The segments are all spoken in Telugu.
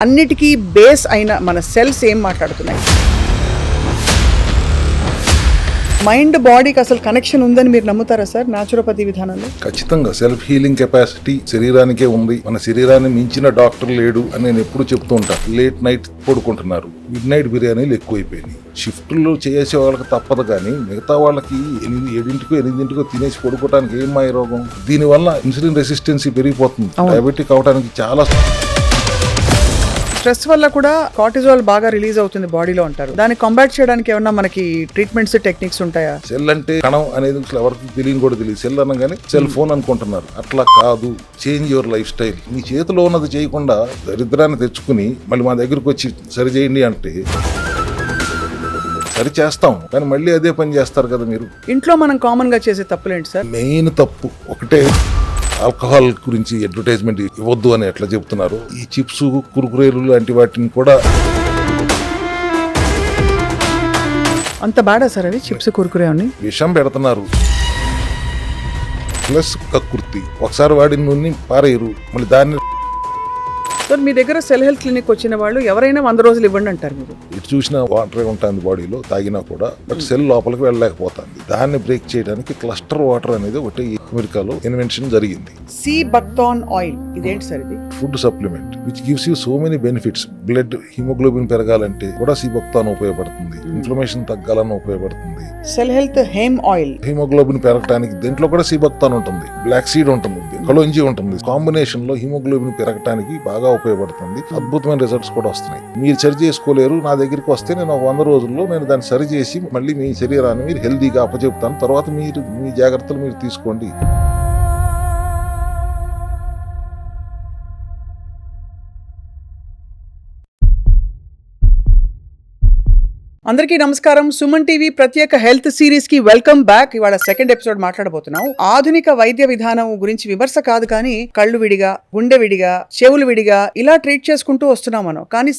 అన్నిటికీ బేస్ అయిన మన సెల్స్ ఏం మాట్లాడుతున్నాయి? మైండ్ బాడీకి అసలు కనెక్షన్ ఉందని మీరు నమ్ముతారా సార్ న్యాచురోపతి విధానంలో? ఖచ్చితంగా సెల్ఫ్ హీలింగ్ కెపాసిటీ శరీరానికే ఉంది. మన శరీరాన్ని మించిన డాక్టర్ లేడు అని నేను ఎప్పుడు చెప్తూ ఉంటాను. లేట్ నైట్ పడుకుంటున్నారు, మిడ్ నైట్ బిర్యానీలు ఎక్కువైపోయినాయి. షిఫ్ట్లు చేసే వాళ్ళకి తప్పదు, కానీ మిగతా వాళ్ళకి 7-8 తినేసి పడుకోవడానికి ఏం మాయ రోగం? దీనివల్ల ఇన్సులిన్ రెసిస్టెన్సీ పెరిగిపోతుంది. డయాబెటిక్ అవడానికి చాలా స్ట్రెస్ వల్ల కూడా కార్టిజాల్ బాగా రిలీజ్ అవుతుంది బాడీలో అంటారు. దాన్ని కాంబాట్ చేయడానికి ఏమన్నా మనకి ట్రీట్మెంట్స్ టెక్నిక్స్ ఉంటాయా? సెల్ అంటే కణం అనేది ఎవరికి తెలియని కూడా తెలియదు. సెల్ అనగానే సెల్ ఫోన్ అనుకుంటున్నారు. అట్లా కాదు. Change your lifestyle. మీ చేతిలో ఉన్నది చేయకుండా దరిద్రాన్ని తెచ్చుకుని మళ్ళీ మా దగ్గరకు వచ్చి సరి చేయండి అంటే సరి చేస్తాం, కానీ మళ్ళీ అదే పని చేస్తారు కదా మీరు. ఇంట్లో మనం కామన్ గా చేసే తప్పులేంటి సార్? మెయిన్ తప్పు ఒకటే, ఆల్కహాల్ గురించి అడ్వర్టైజ్మెంట్ ఇవ్వద్దు అని ఎట్లా చెప్తున్నారు. ఈ చిప్స్, కురుకురేలు లాంటి వాటిని కూడా అంత బాడా సార్ అవి చిప్స్, కురుకురే అని విషం పెడుతున్నారు. ప్లస్ కక్కుర్తి, ఒకసారి వాడిన నూనె పారేయరు, మళ్ళీ దాన్ని. సార్ మీ దగ్గర సెల్ హెల్త్ క్లినిక్ వచ్చిన వాళ్ళు ఎవరైనా 100 రోజులు ఇవ్వండి అంటారు మీరు. ఇటు చూసినా వాటరే ఉంటుంది బాడీలో, తాగినా కూడా, బట్ సెల్ లోపలికి వెళ్ళలేకపోతుంది. దాన్ని బ్రేక్ చేయడానికి క్లస్టర్ వాటర్ అనేది ఒకటి అమెరికాలో ఇన్వెన్షన్ జరిగింది. సీ బక్థాన్ ఆయిల్, ఇదేంటి సార్ ఇది? Food supplement which gives you so many benefits. Blood haemoglobin పెరగాలంటే కూడా సీ బక్థాన్ ఉపయోగపడుతుంది. ఇన్ఫ్లమేషన్ తగ్గాలని ఉపయోగపడుతుంది. Cell health hem oil, haemoglobin పెరగడానికి దీంట్లో కూడా సీ బక్థాన్ ఉంటుంది, బ్లాక్ సీడ్ ఉంటుంది, కలోంజీ ఉంటుంది. కాంబినేషన్ లో హిమోగ్లోబిన్ పెరగడానికి బాగా ఉపయోగపడుతుంది. అద్భుతమైన రిజల్ట్స్ కూడా వస్తున్నాయి. మీరు సరి చేసుకోలేరు, నా దగ్గరికి వస్తే నేను 100 రోజుల్లో నేను దాన్ని సరి చేసి మళ్ళీ మీ శరీరాన్ని మీరు హెల్దీగా అప్పచెప్తాను. తర్వాత మీరు మీ జాగ్రత్తలు మీరు తీసుకోండి. అందరికీ నమస్కారం. సుమన్ టీవీ ప్రత్యేక హెల్త్ సిరీస్ కి వెల్కమ్ బ్యాక్. ఇవాళ సెకండ్ ఎపిసోడ్ మాట్లాడబోతున్నాం. ఆధునిక వైద్య విధానం గురించి విమర్శ కాదు, కానీ కళ్ళు విడిగా, గుండె విడిగా, చెవులు విడిగా ఇలా ట్రీట్ చేసుకుంటూ వస్తున్నాం మనం. కానీ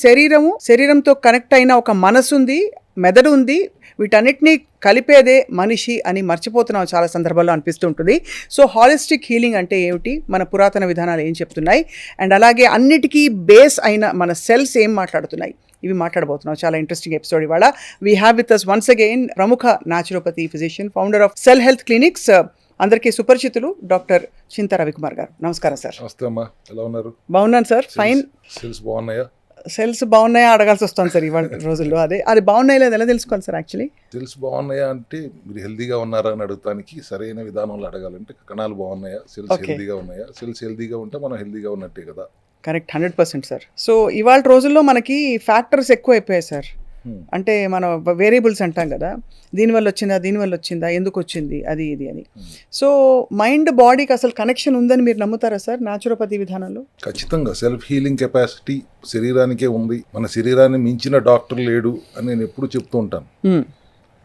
శరీరంతో కనెక్ట్ అయిన ఒక మనసు ఉంది, మెదడు ఉంది, వీటన్నిటినీ కలిపేదే మనిషి అని మర్చిపోతున్నాం చాలా సందర్భాల్లో అనిపిస్తుంటుంది. సో హాలిస్టిక్ హీలింగ్ అంటే ఏమిటి, మన పురాతన విధానాలు ఏం చెప్తున్నాయి, అండ్ అలాగే అన్నిటికీ బేస్ అయిన మన సెల్స్ ఏం మాట్లాడుతున్నాయి, ఇవి మాట్లాడబోతున్నాం. చాలా ఇంట్రెస్టింగ్ ఎపిసోడ్ ఇవాళ. We have with us once again ప్రముఖ naturopathy physician, founder of cell health clinics, అందరికీ సుపరిచితులు డాక్టర్ చింత రవికుమార్ గారు. నమస్కారం సార్. నమస్తే అమ్మా, ఎలా ఉన్నారు? బాగున్నాను సార్, ఫైన్. సెల్స్ బాగున్నాయా? సెల్స్ బాగున్నాయా అడగాల్సి వస్తుంది సార్ ఇవాళ రోజుల్లో. అది బాగున్నాయి లేదా ఎలా తెలుసుకోవాలి సార్? యాక్చువల్లీ సెల్స్ బాగున్నాయా అంటే మీరు హెల్దీగా ఉన్నారా అని అడగడానికి సరైన విధానంలో అడగాలంటే కణాలు బాగున్నాయా, సెల్స్ హెల్దీగా ఉన్నాయా. సెల్స్ హెల్దీగా ఉంటే మనం హెల్దీగా ఉన్నట్టే కదా. Correct, 100% sir. సో ఇవాళ రోజుల్లో మనకి ఫ్యాక్టర్స్ ఎక్కువ అయిపోయాయి సార్. అంటే మనం వేరియబుల్స్ అంటాం కదా, దీనివల్ల వచ్చిందా, ఎందుకు వచ్చింది, అది ఇది అని. సో మైండ్ బాడీకి అసలు కనెక్షన్ ఉందని మీరు నమ్ముతారా సార్ న్యాచురోపతి విధానంలో? ఖచ్చితంగా సెల్ఫ్ హీలింగ్ కెపాసిటీ శరీరానికే ఉంది. మన శరీరాన్ని మించిన డాక్టర్ లేడు అని నేను ఎప్పుడు చెప్తూ ఉంటాను.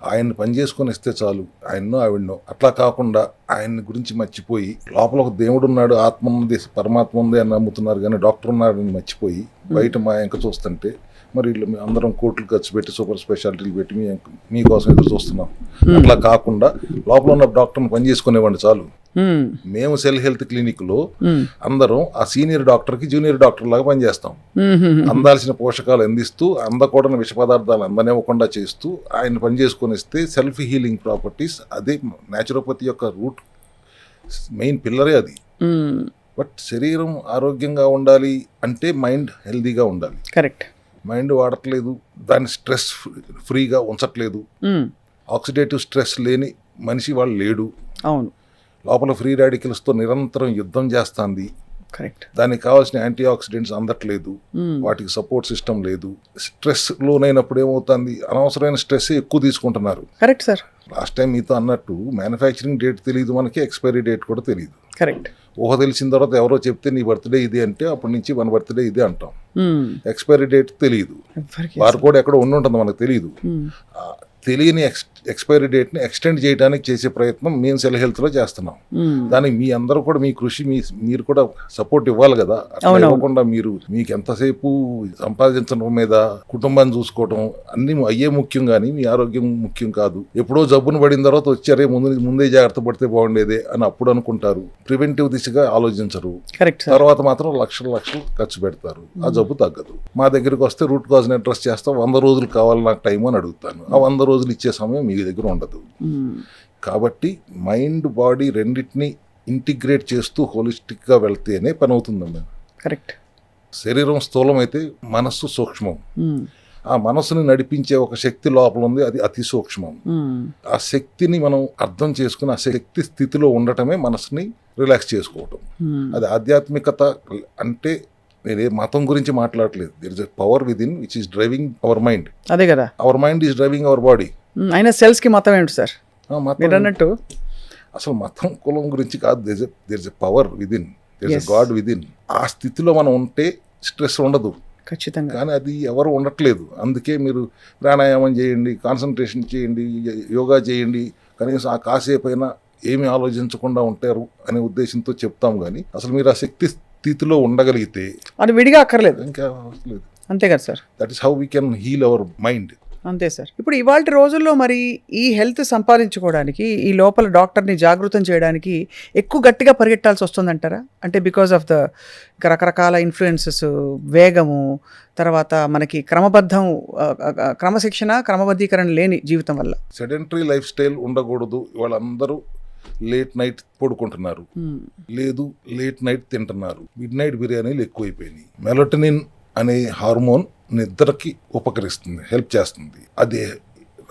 ఆయన్ని పని చేసుకొని ఇస్తే చాలు, ఆయన్నో ఆవిడనో. అట్లా కాకుండా ఆయన్ని గురించి మర్చిపోయి లోపల ఒక దేవుడు ఉన్నాడు, ఆత్మ ఉంది, పరమాత్మ ఉంది అని నమ్ముతున్నారు, కానీ డాక్టర్ ఉన్నాడని మర్చిపోయి బయట మా ఎంక చూస్తుంటే మరి వీళ్ళు అందరం కోట్లు ఖర్చు పెట్టి సూపర్ స్పెషాలిటీలు పెట్టి మీకోసం ఎదురు చూస్తున్నాం. అట్లా కాకుండా లోపల ఉన్న డాక్టర్ని పని చేసుకునేవాడి చాలు. మేము సెల్ హెల్త్ క్లినిక్ లో అందరం ఆ సీనియర్ డాక్టర్ కి జూనియర్ డాక్టర్ లాగా పనిచేస్తాం. అందాల్సిన పోషకాలు అందిస్తూ, అందకూడని విష పదార్థాలు అందనివ్వకుండా చేస్తూ ఆయన పని చేసుకొని ఇస్తే సెల్ఫ్ హీలింగ్ ప్రాపర్టీస్, అదే న్యాచురోపతి యొక్క రూట్, మెయిన్ పిల్లరే అది. బట్ శరీరం ఆరోగ్యంగా ఉండాలి అంటే మైండ్ హెల్దీగా ఉండాలి. కరెక్ట్. మైండ్ వాడట్లేదు, దాన్ని స్ట్రెస్ ఫ్రీగా ఉంచట్లేదు. ఆక్సిడేటివ్ స్ట్రెస్ లేని మనిషి వాళ్ళు లేడు. అవును. లోపల ఫ్రీ రాడికల్స్తో నిరంతరం యుద్ధం చేస్తుంది. కరెక్ట్. దానికి కావాల్సిన యాంటీ ఆక్సిడెంట్స్ అందట్లేదు, వాటికి సపోర్ట్ సిస్టమ్ లేదు. స్ట్రెస్ లోనైనప్పుడు ఏమవుతుంది, అనవసరమైన స్ట్రెస్ ఎక్కువ తీసుకుంటున్నారు. Correct sir. లాస్ట్ టైం మీతో అన్నట్టు మ్యానుఫ్యాక్చరింగ్ డేట్ తెలియదు మనకి, ఎక్స్పైరీ డేట్ కూడా తెలియదు. కరెక్ట్. ఊహ తెలిసిన తర్వాత ఎవరో చెప్తే నీ బర్త్డే ఇది అంటే అప్పటి నుంచి మన బర్త్డే ఇది అంటాం. ఎక్స్పైరీ డేట్ తెలియదు, బార్ కోడ్ ఎక్కడ ఉంటుంది మనకు తెలియదు. తెలియని ఎక్స్పైరీ డేట్ని ఎక్స్టెండ్ చేయడానికి చేసే ప్రయత్నం మేము సెల్ హెల్త్లో చేస్తున్నాం. దానికి మీ అందరూ కూడా మీ కృషి మీరు కూడా సపోర్ట్ ఇవ్వాలి కదా. అట్లా ఇవ్వకుండా మీకు ఎంతసేపు సంపాదించడం మీద కుటుంబాన్ని చూసుకోవడం అన్ని అయ్యే ముఖ్యం, కానీ మీ ఆరోగ్యం ముఖ్యం కాదు. ఎప్పుడో జబ్బును పడిన తర్వాత వచ్చారే ముందే జాగ్రత్త పడితే బాగుండేదే అని అప్పుడు అనుకుంటారు. ప్రివెంటివ్ దిశగా ఆలోచించరు. తర్వాత మాత్రం లక్షలు ఖర్చు పెడతారు. ఆ జబ్బు తగ్గదు. మా దగ్గరికి వస్తే రూట్ కాజ్ అడ్రస్ చేస్తాం. 100 రోజులు కావాలి నాకు టైం అని అడుగుతాను. ఆ 100 రోజులు ఇచ్చే సమయం మీ దగ్గర ఉండదు. కాబట్టి మైండ్ బాడీ రెండింటిని ఇంటిగ్రేట్ చేస్తూ హోలిస్టిక్గా వెళ్తేనే పని అవుతుందండి. కరెక్ట్. శరీరం స్థూలమైతే మనస్సు సూక్ష్మం. ఆ మనసుని నడిపించే ఒక శక్తి లోపల ఉంది, అది అతి సూక్ష్మం. ఆ శక్తిని మనం అర్థం చేసుకుని ఆ శక్తి స్థితిలో ఉండటమే మనసుని రిలాక్స్ చేసుకోవటం. అది ఆధ్యాత్మికత. అంటే నేను మతం గురించి మాట్లాడలేదు. There is a power within which is driving our mind. అదే కదా, our mind is driving our body. అయినా సెల్స్ కి మతం ఏంటి సార్? మీరు అన్నట్టు అసలు మతం కులం గురించి కాదు. There is a power within, there is a god within. ఆ స్థితిలో మనం ఉంటే స్ట్రెస్ ఉండదు. ఖచ్చితంగా. కానీ అది ఎవరు ఉండట్లేదు. అందుకే మీరు ప్రాణాయామం చేయండి, కాన్సన్ట్రేషన్ చేయండి, యోగా చేయండి, కనీసం ఆ కాసేపు అయినా ఏమి ఆలోచించకుండా ఉంటారు అనే ఉద్దేశంతో చెప్తాం. కానీ అసలు మీరు ఆ శక్తి స్థితిలో ఉండగలిగితే అది విడిగా అక్కర్లేదు, ఇంకా అవసరం. అంతే కదా sir. That is how we can heal our mind. అంతే సార్. ఇప్పుడు ఇవాళ రోజుల్లో మరి ఈ హెల్త్ సంపాదించుకోవడానికి, ఈ లోపల డాక్టర్ని జాగృతం చేయడానికి ఎక్కువ గట్టిగా పరిగెట్టాల్సి వస్తుందంటారా? అంటే బికాస్ ఆఫ్ ద రకరకాల ఇన్ఫ్లుయెన్సెస్, వేగము, తర్వాత మనకి క్రమబద్ధీకరణ లేని జీవితం వల్ల సెడెంటరీ లైఫ్ స్టైల్ ఉండకూడదు. వాళ్ళందరూ లేట్ నైట్ పడుకుంటున్నారు, లేదు లేట్ నైట్ తింటున్నారు, మిడ్ నైట్ బిర్యానీలు ఎక్కువైపోయినాయి. మెలటోనిన్ అనే హార్మోన్ నిద్రకి ఉపకరిస్తుంది, హెల్ప్ చేస్తుంది. అది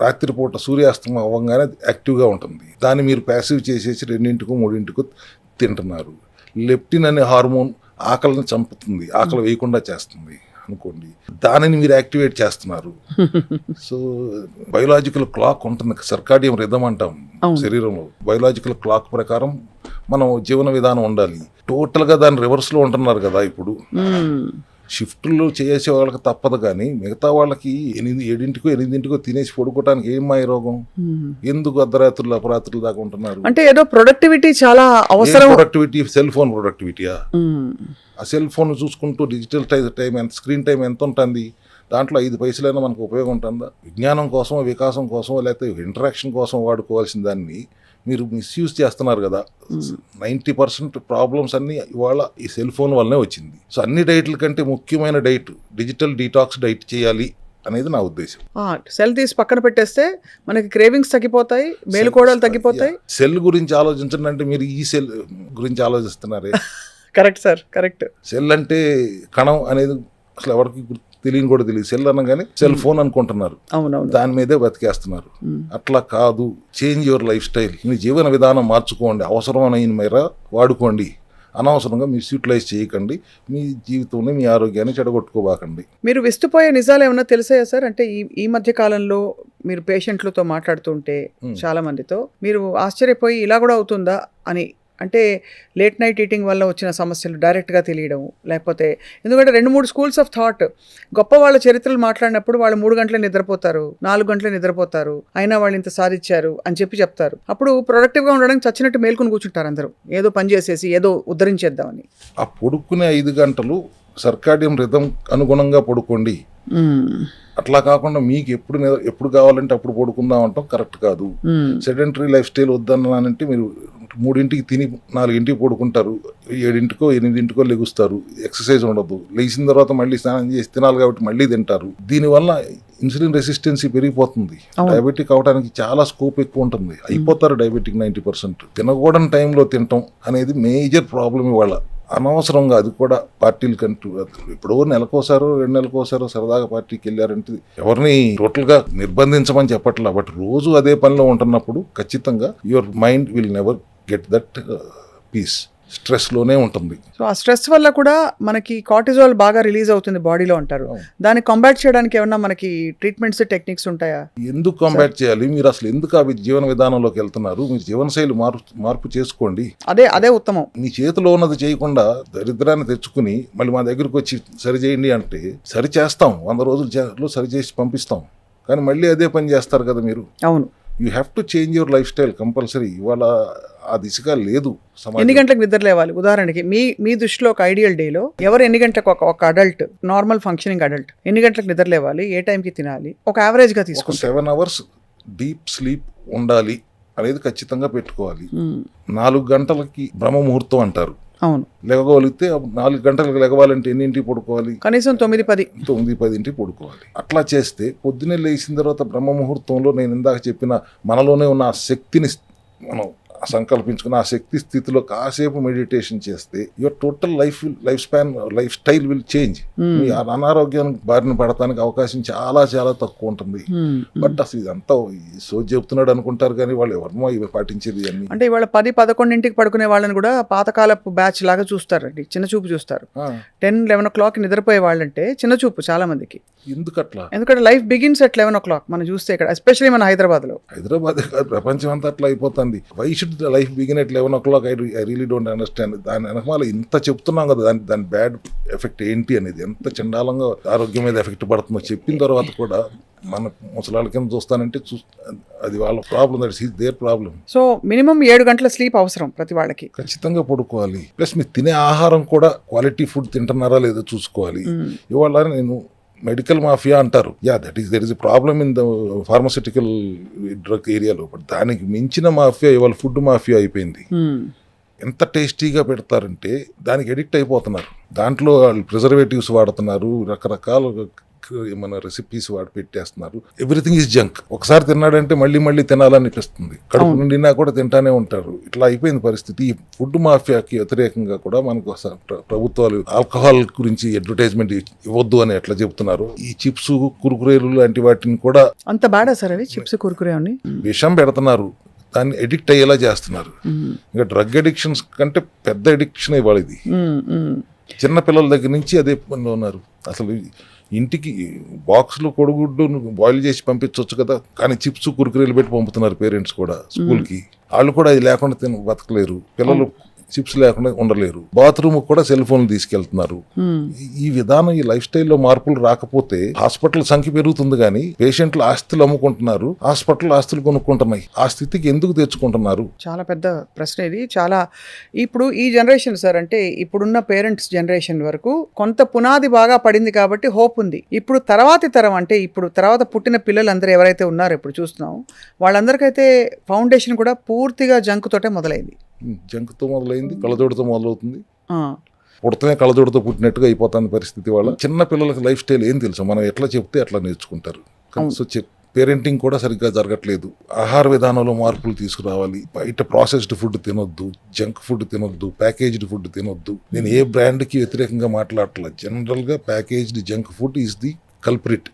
రాత్రిపూట సూర్యాస్తం అవ్వగానే యాక్టివ్గా ఉంటుంది. దాన్ని మీరు ప్యాసివ్ చేసేసి 2 3 తింటున్నారు. లెప్టిన్ అనే హార్మోన్ ఆకలిని చంపుతుంది, ఆకలి వేయకుండా చేస్తుంది అనుకోండి. దానిని మీరు యాక్టివేట్ చేస్తున్నారు. సో బయోలాజికల్ క్లాక్ ఉంటుంది, సర్కాడియం రిథమ్ అంటాం శరీరంలో. బయోలాజికల్ క్లాక్ ప్రకారం మనం జీవన విధానం ఉండాలి. టోటల్గా దాని రివర్స్లో ఉంటున్నారు కదా ఇప్పుడు. షిఫ్ట్లు చేసే వాళ్ళకి తప్పదు, కానీ మిగతా వాళ్ళకి 7 తినేసి పడుకోవటానికి ఏం మాయ రోగం? ఎందుకు అర్ధరాత్రులు అపరాత్రులు దాకా ఉంటున్నారు? అంటే ఏదో ప్రొడక్టివిటీ చాలా అవసరం. ప్రొడక్టివిటీ సెల్ ఫోన్ ప్రొడక్టివిటీయా? ఆ సెల్ ఫోన్ చూసుకుంటూ డిజిటల్ టైం ఎంత, స్క్రీన్ టైం ఎంత ఉంటుంది? దాంట్లో 5 పైసలైనా మనకు ఉపయోగం ఉంటుందా? విజ్ఞానం కోసం, వికాసం కోసం, లేకపోతే ఇంటరాక్షన్ కోసం వాడుకోవాల్సిన దాన్ని మీరు మిస్యూజ్ చేస్తున్నారు కదా. 90% ప్రాబ్లమ్స్ అన్నీ ఇవాళ ఈ సెల్ ఫోన్ వల్లనే వచ్చింది. సో అన్ని డైట్ల కంటే ముఖ్యమైన డైట్ డిజిటల్ డీటాక్స్ డైట్ చేయాలి అనేది నా ఉద్దేశం. సెల్ తీసి పక్కన పెట్టేస్తే మనకి క్రేవింగ్స్ తగ్గిపోతాయి, మేలుకోవడాలు తగ్గిపోతాయి. సెల్ గురించి ఆలోచించండి అంటే మీరు ఈ సెల్ గురించి ఆలోచిస్తున్నారే. Correct sir, correct. సెల్ అంటే కణం అనేది అసలు ఎవరికి తెలియని కూడా తెలియదు. సెల్ అనగానే సెల్ ఫోన్ అనుకుంటున్నారు, దాని మీదే బతికేస్తున్నారు. అట్లా కాదు. Change your lifestyle. మీ జీవన విధానం మార్చుకోండి. అవసరమైన మేర వాడుకోండి. అనవసరంగా మిస్యూటిలైజ్ చేయకండి. మీ జీవితంలో మీ ఆరోగ్యాన్ని చెడగొట్టుకోబాకండి. మీరు విస్తుపోయే నిజాలు ఏమన్నా తెలిసాయా సార్? అంటే ఈ మధ్య కాలంలో మీరు పేషెంట్లతో మాట్లాడుతుంటే చాలా మందితో మీరు ఆశ్చర్యపోయి ఇలా కూడా అవుతుందా అని, అంటే లేట్ నైట్ ఈటింగ్ వల్ల వచ్చిన సమస్యలు డైరెక్ట్గా తెలియడం, లేకపోతే ఎందుకంటే 2-3 స్కూల్స్ ఆఫ్ థాట్. గొప్ప వాళ్ళ చరిత్రలు మాట్లాడినప్పుడు వాళ్ళు 3 గంటలే నిద్రపోతారు, 4 గంటలే నిద్రపోతారు, అయినా వాళ్ళు ఇంత సాధించారు అని చెప్తారు. అప్పుడు ప్రొడక్టివ్గా ఉండడానికి చచ్చినట్టు మేల్కొని కూర్చుంటారు అందరూ, ఏదో పని చేసేసి ఏదో ఉద్ధరించేద్దామని. ఆ పడుకునే 5 గంటలు సర్కాడియం రిథం అనుగుణంగా పడుకోండి. అట్లా కాకుండా మీకు ఎప్పుడు కావాలంటే అప్పుడు పడుకుందాం అంటాం కరెక్ట్ కాదు. సెడెంటరీ లైఫ్ స్టైల్ వద్దన్నానంటే మీరు 3 తిని 4 పడుకుంటారు, 7 8 లెగుస్తారు, ఎక్సర్సైజ్ ఉండదు, లేచిన తర్వాత మళ్ళీ స్నానం చేసి తినాలి కాబట్టి మళ్ళీ తింటారు. దీనివల్ల ఇన్సులిన్ రెసిస్టెన్సీ పెరిగిపోతుంది. డయాబెటిక్ అవడానికి చాలా స్కోప్ ఎక్కువ ఉంటుంది. అయిపోతారు డయాబెటిక్ 90%. తినకూడని టైంలో తినటం అనేది మేజర్ ప్రాబ్లం ఇవాళ. అనవసరంగా అది కూడా పార్టీలకంటూ ఎప్పుడో నెలకోసారో 2 నెలకోసారో సరదాగా పార్టీకి వెళ్ళారంటే ఎవరిని టోటల్గా నిర్బంధించమని చెప్పట్లా. బట్ రోజు అదే పనిలో ఉంటున్నప్పుడు ఖచ్చితంగా your mind will never get that peace. స్ట్రెస్లోనే ఉంటుంది. సో ఆ స్ట్రెస్ వల్ల కూడా మనకి కార్టిజాల్ బాగా రిలీజ్ అవుతుంది బాడీలో అంటారు. దాన్ని కాంబాట్ చేయడానికి ఏమన్నా మనకి ట్రీట్మెంట్స్, టెక్నిక్స్ ఉంటాయా? ఎందుకు కాంబాట్ చేయాలి? మీరు అసలు ఎందుకు ఆ జీవన విధానంలోకి వెళ్తున్నారు? మీరు జీవనశైలి మార్పు చేసుకోండి. అదే ఉత్తమం. మీ చేతిలో ఉన్నది చేయకుండా దరిద్రాన్ని తెచ్చుకుని మళ్ళీ మా దగ్గరకు వచ్చి సరి చేయండి అంటే సరి చేస్తాం. 100 రోజులు సరి చేసి పంపిస్తాం. కానీ మళ్ళీ అదే పని చేస్తారు కదా మీరు. అవును. You have to change your life style compulsory. ఇవాళ ఆ దిశగా లేదు సమాజం. ఎన్ని గంటలకు నిద్ర లేవాలి? ఉదాహరణకి మీ దృష్టిలో ఒక ఐడియల్ డేలో ఎవరు ఎన్ని గంటలకు ఒక అడల్ట్, నార్మల్ ఫంక్షనింగ్ అడల్ట్ ఎన్ని గంటలకు నిద్ర లేవాలి, ఏ టైంకి తినాలి, ఒక యావరేజ్ గా ఒక తీసుకుంటే? 7 hours డీప్ స్లీప్ ఉండాలి అనేది ఖచ్చితంగా పెట్టుకోవాలి. 4 గంటలకి బ్రహ్మ ముహూర్తం అంటారు. అవును. లేవగలిగితే 4 గంటలకు లెగవాలంటే ఎన్నింటికి పడుకోవాలి? కనీసం 9-10. 9-10 పడుకోవాలి. అట్లా చేస్తే పొద్దున్నే లేచిన తర్వాత బ్రహ్మ ముహూర్తంలో నేను ఇందాక చెప్పిన మనలోనే ఉన్న ఆ శక్తిని మనం సంకల్పించుకుని ఆ శక్తి స్థితిలో కాసేపు మెడిటేషన్ చేస్తే your total lifespan lifestyle will change. మీ అనారోగ్యానికి బారిన పడటానికి అవకాశం చాలా చాలా తక్కువ ఉంటుంది. బట్ అసలు ఇదంతా సో చెప్తున్నాడు అనుకుంటారు కానీ వాళ్ళు ఎవరినో ఇవి పాటించేది అన్ని. అంటే ఇవాళ 10-11 పడుకునే వాళ్ళని కూడా పాతకాలపు బ్యాచ్ లాగా చూస్తారండి, చిన్న చూపు చూస్తారు. 10-11 o'clock నిద్రపోయే వాళ్ళంటే చిన్న చూపు చాలా మందికి. ఎందుకట్లా? ఎందుకంటే లైఫ్ బిగిన్స్ at 11 o'clock మనం చూస్తే ఇక్కడ, ఎస్పెషల్లీ మన హైదరాబాద్ కాదు ప్రపంచం అంతా అట్లా అయిపోతుంది. Why should life begin at 11 o'clock? I really don't understand. దాని వెనకాల ఇంత చెప్తున్నాం కదా, దాని బ్యాడ్ ఎఫెక్ట్ ఏంటి అనేది, ఎంత చండాలంగా ఆరోగ్యం మీద ఎఫెక్ట్ పడుతుందో చెప్పిన తర్వాత కూడా మన ముసలాళ్ళ కింద చూస్తానంటే అది వాళ్ళ problem, that is their problem. So minimum 7 గంటల స్లీప్ అవసరం ప్రతి వాళ్ళకి. ఖచ్చితంగా పడుకోవాలి. ప్లస్ మీరు తినే ఆహారం కూడా క్వాలిటీ ఫుడ్ తింటున్నారా లేదో చూసుకోవాలి. ఇవాళ నేను మెడికల్ మాఫియా అంటారు. That is problem in the pharmaceutical drug ఏరియాలో. బట్ దానికి మించిన మాఫియా ఇవాళ ఫుడ్ మాఫియా అయిపోయింది. ఎంత టేస్టీగా పెడతారంటే దానికి ఎడిక్ట్ అయిపోతున్నారు. దాంట్లో వాళ్ళు ప్రిజర్వేటివ్స్ వాడుతున్నారు, రకరకాల మన రెసిపీస్ వాడి పెట్టేస్తున్నారు. Everything is junk. ఒకసారి తిన్నాడంటే మళ్ళీ మళ్ళీ తినాలనిపిస్తుంది. కడుపు నిండినా కూడా తింటానే ఉంటారు. ఇట్లా అయిపోయింది పరిస్థితి. ఈ ఫుడ్ మాఫియాకి వ్యతిరేకంగా కూడా మనకు ప్రభుత్వాలు ఆల్కహాల్ గురించి అడ్వర్టైజ్మెంట్ ఇవ్వద్దు అని ఎట్లా చెబుతున్నారు. ఈ చిప్స్, కుర్కురేలు లాంటి వాటిని కూడా అంత బాడా సార్ అవి చిప్స్, కుర్కురే అని విషం పెడుతున్నారు. దాన్ని ఎడిక్ట్ అయ్యేలా చేస్తున్నారు. ఇంకా డ్రగ్ అడిక్షన్స్ కంటే పెద్ద అడిక్షన్ ఇవాళ ఇది. చిన్న పిల్లల దగ్గర నుంచి అదే పనిలో ఉన్నారు. అసలు ఇంటికి బాక్స్లో కొడుగుడ్డు బాయిల్ చేసి పంపించవచ్చు కదా, కానీ చిప్స్, కుర్కురేలు పెట్టి పంపుతున్నారు పేరెంట్స్ కూడా స్కూల్కి. వాళ్ళు కూడా అది లేకుండా బతకలేరు. పిల్లలు చిప్స్ లేకుండా ఉండలేరు. బాత్రూమ్ కూడా సెల్ ఫోన్లు తీసుకెళ్తున్నారు. ఈ విధానం, ఈ లైఫ్ స్టైల్లో మార్పులు రాకపోతే హాస్పిటల్ సంఖ్య పెరుగుతుంది కానీ పేషెంట్లు ఆస్తులు అమ్ముకుంటున్నారు, హాస్పిటల్ ఆస్తులు కొనుక్కుంటున్నాయి. ఆ స్థితికి ఎందుకు తెచ్చుకుంటున్నారు? చాలా పెద్ద ప్రశ్న ఇది. చాలా ఇప్పుడు ఈ జనరేషన్ సార్, అంటే ఇప్పుడున్న పేరెంట్స్ జనరేషన్ వరకు కొంత పునాది బాగా పడింది కాబట్టి హోప్ ఉంది. ఇప్పుడు తర్వాతి తరం, అంటే ఇప్పుడు తర్వాత పుట్టిన పిల్లలందరూ ఎవరైతే ఉన్నారో ఇప్పుడు చూస్తున్నాం, వాళ్ళందరికైతే ఫౌండేషన్ కూడా పూర్తిగా జంక్ తోటే మొదలైంది. జంక్తో మొదలైంది, కళ్ళజోడుతో మొదలవుతుంది. పుడతనే కళ్ళజోడుతో పుట్టినట్టుగా అయిపోతుంది పరిస్థితి. వాళ్ళ చిన్న పిల్లలకి లైఫ్ స్టైల్ ఏం తెలుసు, మనం ఎట్లా చెప్తే అట్లా నేర్చుకుంటారు. సో పేరెంటింగ్ కూడా సరిగ్గా జరగట్లేదు. ఆహార విధానంలో మార్పులు తీసుకురావాలి. బయట ప్రాసెస్డ్ ఫుడ్ తినొద్దు, జంక్ ఫుడ్ తినొద్దు, ప్యాకేజ్డ్ ఫుడ్ తినొద్దు. నేను ఏ బ్రాండ్కి వ్యతిరేకంగా మాట్లాడట్లేదు. జనరల్గా packaged junk food is the culprit.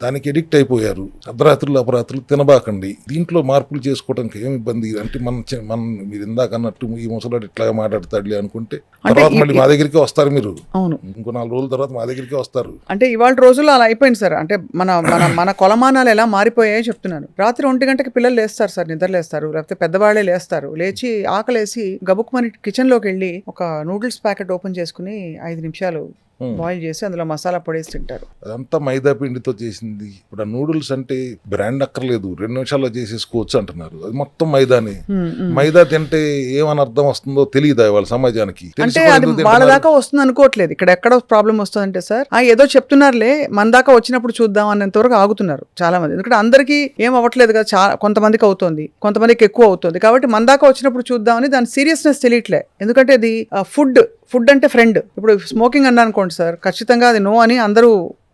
దానికి ఎడిక్ట్ అయిపోయారు. అర్ధరాత్రులు అపరాత్రులు తినబాకండి. దీంట్లో మార్పులు చేసుకోవడానికి ఏమి ఇబ్బంది అంటే మనం మీరు ఇందాక అన్నట్టు ఈ ముసలాడు ఇట్లా మాట్లాడతాడులే అనుకుంటే తర్వాత మళ్ళీ మా దగ్గరికి వస్తారు. మీరు ఇంకో 4 రోజుల తర్వాత మా దగ్గరికి వస్తారు. అంటే ఇవాళ రోజుల్లో అలా అయిపోయింది సార్. అంటే మన కొలమానాలు ఎలా మారిపోయాయో చెప్తున్నాను. రాత్రి 1 గంటకి పిల్లలు లేస్తారు సార్, నిద్ర లేస్తారు, లేకపోతే పెద్దవాళ్లే లేస్తారు. లేచి ఆకలేసి గబుక్కుమని కిచెన్ లోకి వెళ్ళి ఒక నూడిల్స్ ప్యాకెట్ ఓపెన్ చేసుకుని 5 నిమిషాలు బాయిల్ చేసి అందులో మసాలా పొడేసి తింటారు. అదంతా మైదా పిండితో చేసింది. ఇప్పుడు ఆ నూడిల్స్ అంటే బ్రాండ్ అక్కర్లేదు, 2 నిమిషాల్లో చేసేసుకోవచ్చు అంటున్నారు. అది మొత్తం మైదానే. మైదా తింటే ఏమని అర్థం వస్తుందో తెలియదా వాళ్ళ సమాజానికి? అంటే అది వాళ్ళ దాకా వస్తుంది అనుకోవట్లేదు. ఇక్కడ ఎక్కడ ప్రాబ్లం వస్తుందంటే సార్, ఏదో చెప్తున్నారులే, మన దాకా వచ్చినప్పుడు చూద్దాం అన్నంత వరకు ఆగుతున్నారు చాలా మంది. ఎందుకంటే అందరికీ ఏం అవ్వట్లేదు కదా, కొంతమందికి అవుతుంది, కొంతమందికి ఎక్కువ అవుతుంది. కాబట్టి మన దాకా వచ్చినప్పుడు చూద్దామని దాని సీరియస్నెస్ తెలియట్లే. ఎందుకంటే అది ఫుడ్ అంటే ఫ్రెండ్. ఇప్పుడు స్మోకింగ్ అన్నా అనుకోండి సార్, ఖచ్చితంగా అది నో అని అందరూ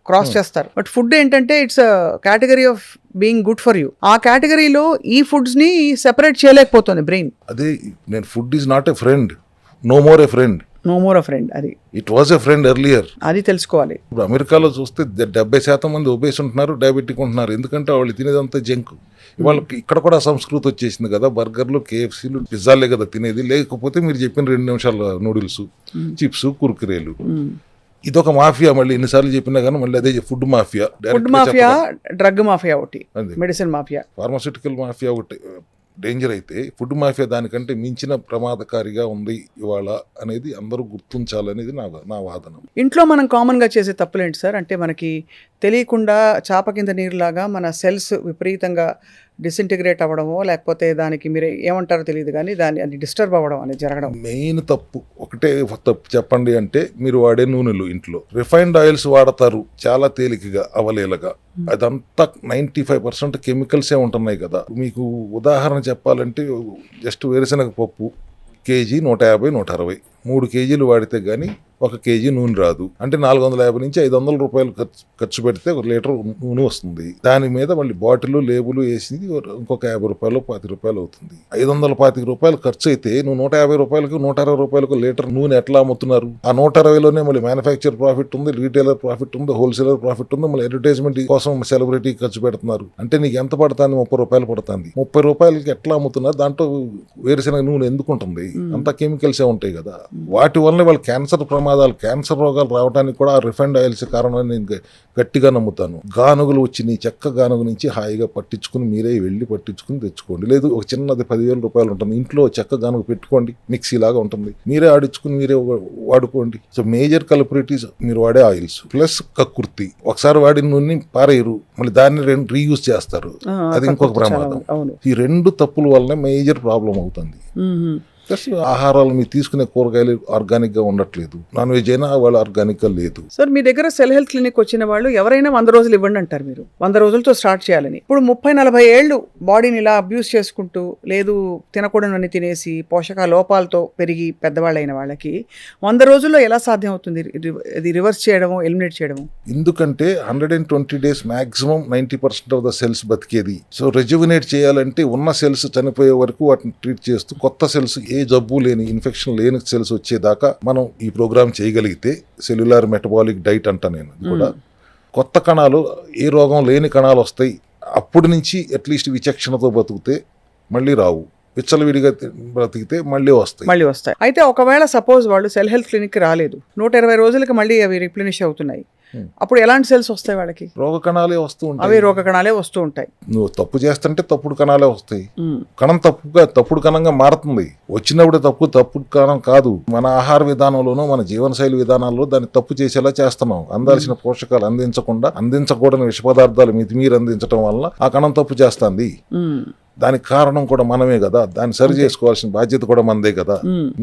క్రాస్ చేస్తారు. బట్ ఫుడ్ ఏంటంటే it's category of being good for you. ఆ కేటగిరీలో ఈ ఫుడ్స్ ని సెపరేట్ చేయలేకపోతుంది బ్రెయిన్. అదే నేను food is not a friend, no more a friend. No more a friend. అది it was a friend earlier. అది తెలుసుకోవాలి. ఇప్పుడు అమెరికాలో చూస్తే 70% మంది ఒబేస్ ఉంటున్నారు, డయాబెటిక్ ఉంటున్నారు. ఎందుకంటే వాళ్ళు తినేదంతా జంక్. వాళ్ళకి ఇక్కడ కూడా సంస్కృతి వచ్చేసింది కదా, బర్గర్లు, కేఎఫ్సీలు, పిజ్జాలే కదా తినేది. లేకపోతే మీరు చెప్పిన 2 నిమిషాల నూడిల్స్, చిప్స్, కుర్కురేలు. ఇదొక మాఫియా. మళ్ళీ ఎన్నిసార్లు చెప్పినా కానీ మళ్ళీ అదే food mafia. Food mafia, drug mafia ఒకటి, మెడిసిన్ మాఫియా, ఫార్మాస్యూటికల్ మాఫియా ఒకటి. డేంజర్ అయితే ఫుడ్ మాఫియా దానికంటే మించిన ప్రమాదకారిగా ఉంది ఇవాళ అనేది అందరూ గుర్తించాలనేది నా వాదన. ఇంట్లో మనం కామన్గా చేసే తప్పులేంటి సార్? అంటే మనకి తెలియకుండా చాప కింద నీరులాగా మన సెల్స్ విపరీతంగా డిసింటిగ్రేట్ అవ్వడమో, లేకపోతే దానికి మీరు ఏమంటారో తెలియదు కానీ అది డిస్టర్బ్ అవ్వడం అనేది జరగడం. మెయిన్ తప్పు ఒకటే తప్పు చెప్పండి అంటే, మీరు వాడే నూనెలు ఇంట్లో రిఫైన్డ్ ఆయిల్స్ వాడతారు చాలా తేలికగా అవలేలగా. అదంతా 95% కెమికల్సే ఉంటున్నాయి కదా. మీకు ఉదాహరణ చెప్పాలంటే జస్ట్ వేరుశనగ పప్పు కేజీ 150, 160, 3 కేజీలు వాడితే కానీ 1 కేజీ నూనె రాదు. అంటే 450 నుంచి 500 రూపాయలు ఖర్చు పెడితే 1 లీటర్ నూనె వస్తుంది. దాని మీద మళ్ళీ బాటిల్ లేబుల్ వేసి ఇంకొక 50 రూపాయలు 20 రూపాయలు అవుతుంది. 525 రూపాయలు ఖర్చు అయితే నువ్వు 150 రూపాయలకు 160 రూపాయలకు లీటర్ నూనె ఎట్లా అమ్ముతున్నారు? ఆ 160లోనే మళ్ళీ మ్యానుఫ్యాక్చర్ ప్రాఫిట్ ఉంది, రీటైలర్ ప్రాఫిట్ ఉంది, హోల్సేలర్ ప్రాఫిట్ ఉంది, మళ్ళీ అడ్వర్టైజ్మెంట్ కోసం సెలబ్రిటీ ఖర్చు పెడుతున్నారు. అంటే నీకు ఎంత పడుతుంది? 30 రూపాయలు పడుతుంది. 30 రూపాయలకి ఎట్లా అమ్ముతున్నారు? దాంట్లో వేరుశనగ నూనె ఎందుకు ఉంటుంది? అంతా కెమికల్సే ఉంటాయి కదా. వాటి వల్ల వాళ్ళు క్యాన్సర్ రోగాలు రావడానికి కూడా ఆ రిఫైన్డ్ ఆయిల్స్ కారణం నేను గట్టిగా నమ్ముతాను. గానుగులు వచ్చి చెక్క గానుగు నుంచి హాయిగా పట్టించుకుని మీరే వెళ్ళి పట్టించుకుని తెచ్చుకోండి. లేదు ఒక చిన్నది 10,000 రూపాయలు ఉంటుంది, ఇంట్లో చెక్క గానుగు పెట్టుకోండి, మిక్సీ లాగా ఉంటుంది, మీరే ఆడించుకుని మీరే వాడుకోండి. సో మేజర్ కల్పరిటీస్ మీరు వాడే ఆయిల్స్ ప్లస్ కక్కుర్తి. ఒకసారి వాడిన నూనె పారేయరు, మళ్ళీ దాన్ని రీయూజ్ చేస్తారు, అది ఇంకొక ప్రమాదం. ఈ 2 తప్పుల వల్లనే మేజర్ ప్రాబ్లం అవుతుంది. ప్లస్ ఆహారాలు మీరు తీసుకునే కూరగాయలు ఆర్గానిక్ గా ఉండట్లేదు, నాన్ వెజ్ అయినా వాళ్ళు ఆర్గానిక్ గా లేదు. సార్ మీ దగ్గర సెల్ హెల్త్ క్లినిక్ వచ్చిన వాళ్ళు ఎవరైనా 100 రోజులు ఇవ్వండి అంటారు. మీరు 100 రోజులతో స్టార్ట్ చేయాలని. ఇప్పుడు 30-40 ఏళ్ళు బాడీని ఇలా అబ్యూస్ చేసుకుంటూ, లేదు తినకూడదని తినేసి పోషక లోపాలతో పెరిగి పెద్దవాళ్ళైన వాళ్ళకి 100 రోజుల్లో ఎలా సాధ్యం అవుతుంది ఇది రివర్స్ చేయడము, ఎలిమినేట్ చేయడము? ఎందుకంటే 120 days maximum 90% of the cells బతికేది. సో రెజ్యువినేట్ చేయాలంటే ఉన్న సెల్స్ చనిపోయే వరకు వాటిని ట్రీట్ చేస్తూ కొత్త సెల్స్, ఏ జబ్బు లేని ఇన్ఫెక్షన్ లేని సెల్స్ వచ్చేదాకా మనం ఈ ప్రోగ్రామ్ చేయగలిగితే, సెల్యులార్ మెటబాలిక్ డైట్ అంట నేను కూడా, కొత్త కణాలు, ఏ రోగం లేని కణాలు వస్తాయి. అప్పటి నుంచి అట్లీస్ట్ విచక్షణతో బతికితే మళ్ళీ రావు, విచ్చలవిడిగా బ్రతికితే మళ్ళీ వస్తాయి. అయితే ఒకవేళ సపోజ్ వాళ్ళు సెల్ హెల్త్ క్లినిక్ రాలేదు, 120 రోజులకి మళ్ళీ అవి రిప్లెనిష్ అవుతున్నాయి, అప్పుడు ఎలాంటి సెల్స్ వస్తాయి వాళ్ళకి? రోగ కణాలే వస్తూ ఉంటాయి. అవి రోగ కణాలే వస్తూ ఉంటాయి. నువ్వు తప్పు చేస్తుంటే తప్పుడు కణాలే వస్తాయి. కణం తప్పుడు కణంగా మారుతుంది. వచ్చినప్పుడు తప్పుడు కణం కాదు. మన ఆహార విధానంలోనూ మన జీవనశైలి విధానాల్లో దాన్ని తప్పు చేసేలా చేస్తున్నాం. అందాల్సిన పోషకాలు అందించకూడని విష పదార్థాలు మితిమీరి అందించడం వల్ల ఆ కణం తప్పు చేస్తుంది. దానికి కారణం కూడా మనమే కదా. దాన్ని సరి చేసుకోవాల్సిన బాధ్యత కూడా మనదే కదా.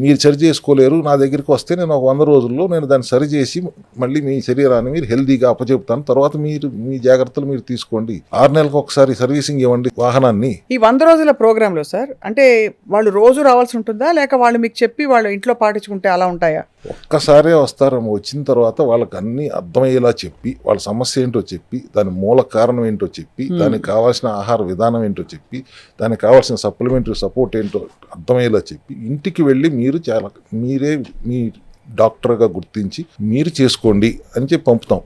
మీరు సరి చేసుకోలేరు, నా దగ్గరికి వస్తే నేను ఒక 100 రోజుల్లో నేను దాన్ని సరి చేసి మళ్ళీ మీ శరీరాన్ని మీరు హెల్దీగా అప్పచెప్తాను. తర్వాత మీరు మీ జాగ్రత్తలు మీరు తీసుకోండి. 6 నెలలకు ఒకసారి సర్వీసింగ్ ఇవ్వండి వాహనాన్ని. ఈ 100 రోజుల ప్రోగ్రామ్ లో సార్, అంటే వాళ్ళు రోజు రావాల్సి ఉంటుందా, లేక వాళ్ళు మీకు చెప్పి వాళ్ళు ఇంట్లో పాటించుకుంటే అలా ఉంటాయా? ఒక్కసారే వస్తారేమో. వచ్చిన తర్వాత వాళ్ళకి అన్ని అర్థమయ్యేలా చెప్పి, వాళ్ళ సమస్య ఏంటో చెప్పి, దాని మూల కారణం ఏంటో చెప్పి, దానికి కావాల్సిన ఆహార విధానం ఏంటో చెప్పి, దానికి కావాల్సిన సప్లిమెంటరీ సపోర్ట్ ఏంటో అర్థమయ్యేలా చెప్పి, ఇంటికి వెళ్ళి మీరే మీ డాక్టర్గా గుర్తించి మీరు చేసుకోండి అని చెప్పి పంపుతాం.